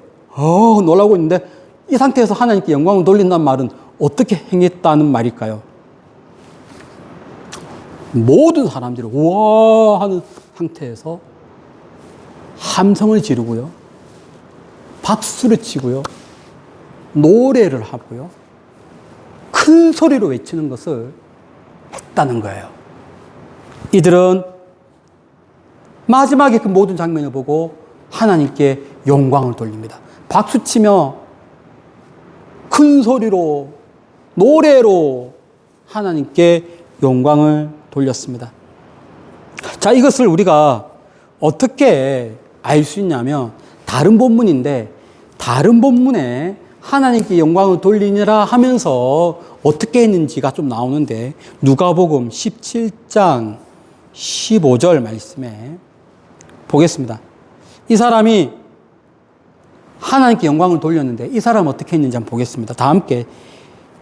이 상태에서 하나님께 영광을 돌린다는 말은 어떻게 행했다는 말일까요? 모든 사람들이 우와 하는 상태에서 함성을 지르고요, 박수를 치고요, 노래를 하고요, 큰 소리로 외치는 것을 했다는 거예요. 이들은 마지막에 그 모든 장면을 보고 하나님께 영광을 돌립니다. 박수치며 큰 소리로 노래로 하나님께 영광을 돌렸습니다. 자, 이것을 우리가 어떻게 알 수 있냐면, 다른 본문인데 다른 본문에 하나님께 영광을 돌리니라 하면서 어떻게 했는지가 좀 나오는데, 누가복음 17장 15절 말씀에 보겠습니다. 이 사람이 하나님께 영광을 돌렸는데 이 사람은 어떻게 했는지 한번 보겠습니다. 다 함께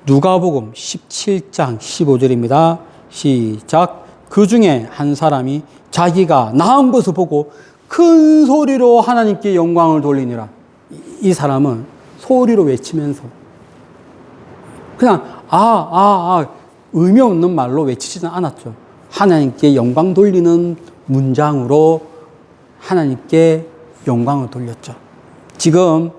누가복음 17장 15절입니다. 시작. 그 중에 한 사람이 자기가 나은 것을 보고 큰 소리로 하나님께 영광을 돌리니라. 이 사람은 소리로 외치면서 그냥 의미 없는 말로 외치지는 않았죠. 하나님께 영광 돌리는 문장으로 하나님께 영광을 돌렸죠. 지금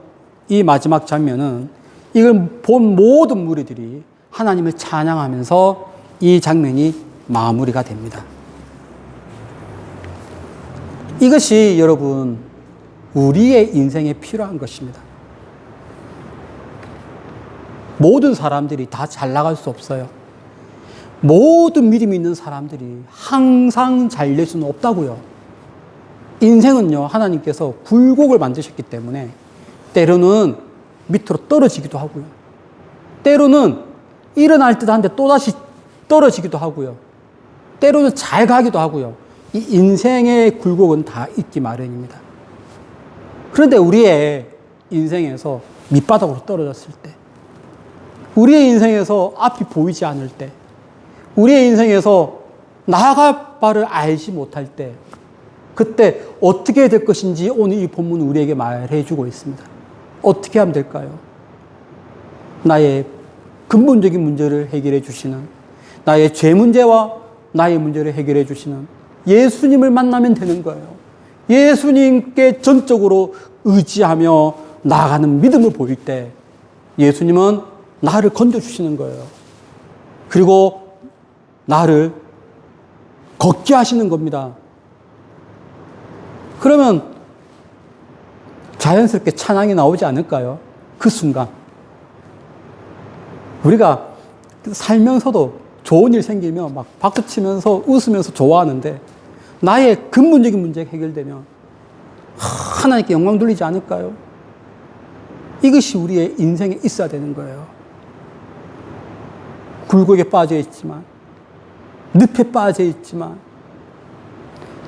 이 마지막 장면은 이걸 본 모든 무리들이 하나님을 찬양하면서 이 장면이 마무리가 됩니다. 이것이 여러분 우리의 인생에 필요한 것입니다. 모든 사람들이 다 잘 나갈 수 없어요. 모든 믿음이 있는 사람들이 항상 잘 될 수는 없다고요. 인생은요, 하나님께서 굴곡을 만드셨기 때문에 때로는 밑으로 떨어지기도 하고요, 때로는 일어날 듯한데 또다시 떨어지기도 하고요, 때로는 잘 가기도 하고요. 이 인생의 굴곡은 다 있기 마련입니다. 그런데 우리의 인생에서 밑바닥으로 떨어졌을 때, 우리의 인생에서 앞이 보이지 않을 때, 우리의 인생에서 나아갈 바를 알지 못할 때, 그때 어떻게 될 것인지 오늘 이 본문은 우리에게 말해주고 있습니다. 어떻게 하면 될까요? 나의 근본적인 문제를 해결해 주시는, 나의 죄 문제와 나의 문제를 해결해 주시는 예수님을 만나면 되는 거예요. 예수님께 전적으로 의지하며 나아가는 믿음을 보일 때 예수님은 나를 건져주시는 거예요. 그리고 나를 걷게 하시는 겁니다. 그러면 자연스럽게 찬양이 나오지 않을까요? 그 순간. 우리가 살면서도 좋은 일 생기면 막 박수 치면서 웃으면서 좋아하는데, 나의 근본적인 문제가 해결되면 하나님께 영광 돌리지 않을까요? 이것이 우리의 인생에 있어야 되는 거예요. 굴곡에 빠져 있지만, 늪에 빠져 있지만,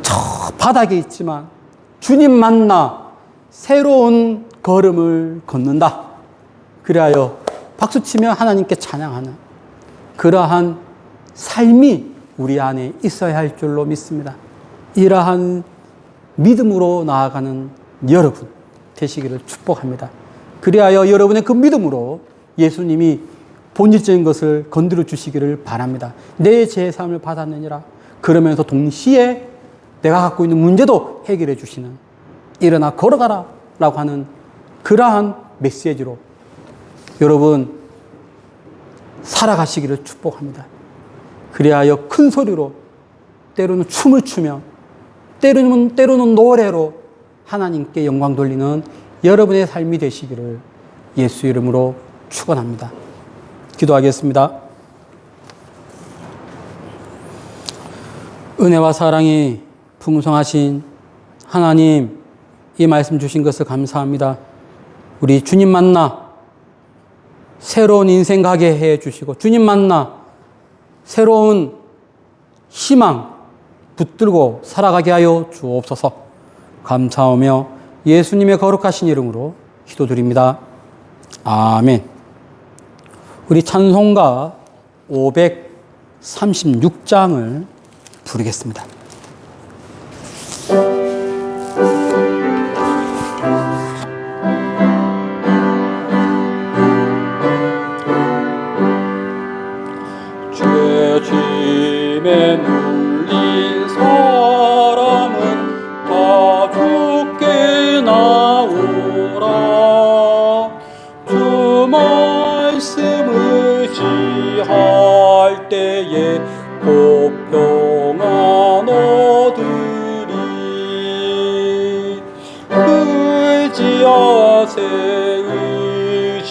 저 바닥에 있지만 주님 만나 새로운 걸음을 걷는다. 그리하여 박수치며 하나님께 찬양하는 그러한 삶이 우리 안에 있어야 할 줄로 믿습니다. 이러한 믿음으로 나아가는 여러분 되시기를 축복합니다. 그리하여 여러분의 그 믿음으로 예수님이 본질적인 것을 건드려 주시기를 바랍니다. 내 제사함을 받았느니라. 그러면서 동시에 내가 갖고 있는 문제도 해결해 주시는, 일어나 걸어가라 라고 하는 그러한 메시지로 여러분 살아가시기를 축복합니다. 그리하여 큰 소리로, 때로는 춤을 추며, 때로는 노래로 하나님께 영광 돌리는 여러분의 삶이 되시기를 예수 이름으로 축원합니다. 기도하겠습니다. 은혜와 사랑이 풍성하신 하나님, 이 말씀 주신 것을 감사합니다. 우리 주님 만나 새로운 인생 가게 해 주시고, 주님 만나 새로운 희망 붙들고 살아가게 하여 주옵소서. 감사하며 예수님의 거룩하신 이름으로 기도드립니다. 아멘. 우리 찬송가 536장을 부르겠습니다.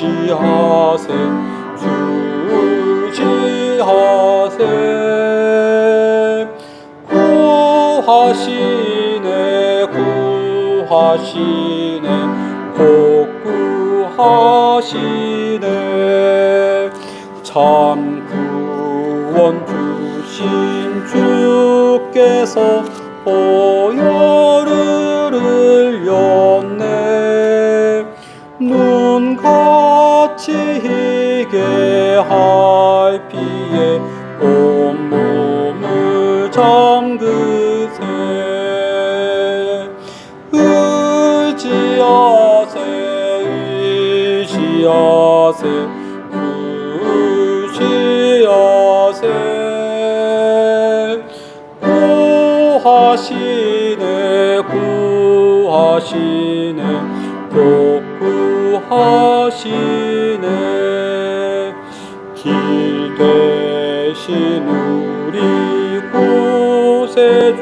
주시하세 주시하세 구하시네 구하시네 복구하시네 참 구원 주신 주께서 보혈을 흘렸네 눈같이 희게 할 피에 온몸을 잠그세 의지하세 의지하세 의지하세 구하시네 구하시네 복구하시네 길 대신 우리 구세주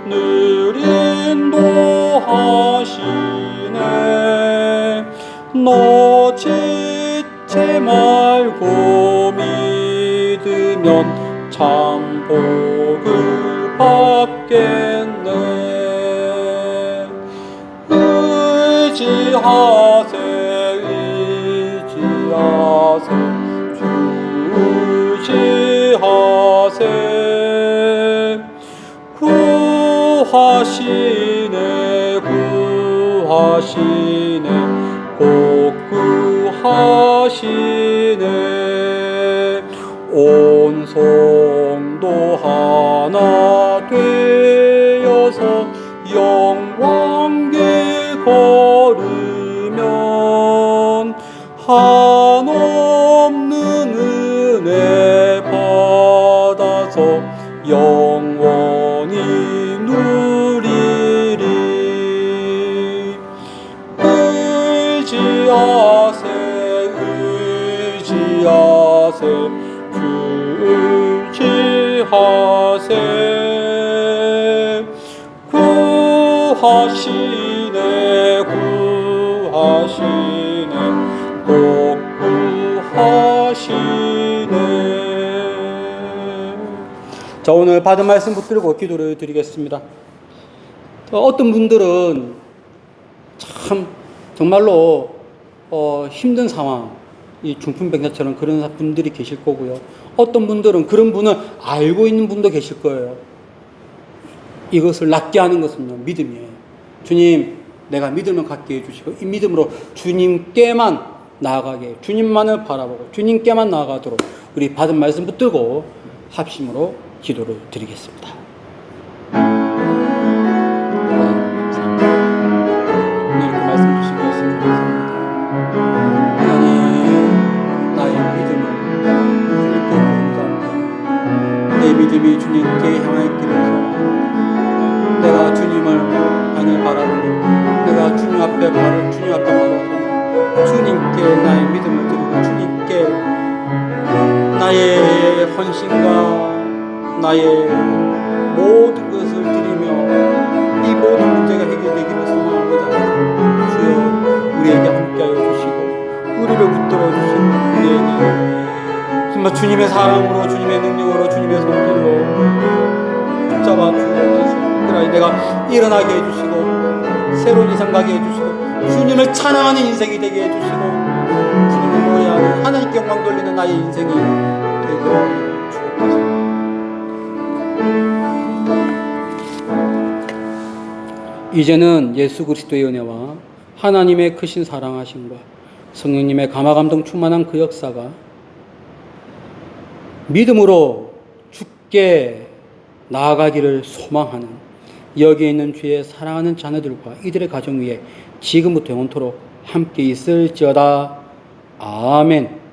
늘 인도하시네 너 지체 말고 믿으면 참 복을 받겠네 의지하세 의지하세 주시하세 구하시네 구하시네 복구하시네 온 성도 하나 되어서 영광길 걸으면 한없는 은혜 받아서 영원히 누리리 의지하세 의지하세 주시하세 구하시네 구하시네 복구하시네. 자, 오늘 받은 말씀 붙들고 기도를 드리겠습니다. 어떤 분들은 참 정말로 힘든 상황, 이 중풍병자처럼 그런 분들이 계실 거고요. 어떤 분들은 그런 분을 알고 있는 분도 계실 거예요. 이것을 낫게 하는 것은요, 믿음이에요. 주님, 내가 믿음을 갖게 해주시고 이 믿음으로 주님께만 나아가게, 주님만을 바라보고 주님께만 나아가도록 우리 받은 말씀 붙들고 합심으로 기도를 드리겠습니다. 오늘 그 말씀 주신 것을 감사합니다. 하나님, 나의 믿음을 주님께 보입니다. 내 믿음이 주님께 향할 길에서 내가 주님을 향해 바라보며 내가 주님 앞에 바라보며 주님께 나의 믿음을 드리고 주님께 나의 헌신과 나의 모든 것을 드리며 이 모든 문제가 해결되기를 소망합니다. 주여, 우리에게 함께하여 주시고 우리를 붙들어 주시고 우리에게 정말 주님의 사랑으로 주님의 능력으로 주님의 손길로 붙잡아 주옵소서. 그러니 내가 일어나게 해주시고 새로운 인생 가게 해주시고 주님을 찬양하는 인생이 되게 해주시고 주님을 노래하는 하나님께 영광 돌리는 나의 인생이 되게 주옵소서. 이제는 예수 그리스도의 은혜와 하나님의 크신 사랑하심과 성령님의 감화감동 충만한 그 역사가 믿음으로 주께 나아가기를 소망하는 여기 있는 주의 사랑하는 자녀들과 이들의 가정 위에 지금부터 영원토록 함께 있을지어다. 아멘.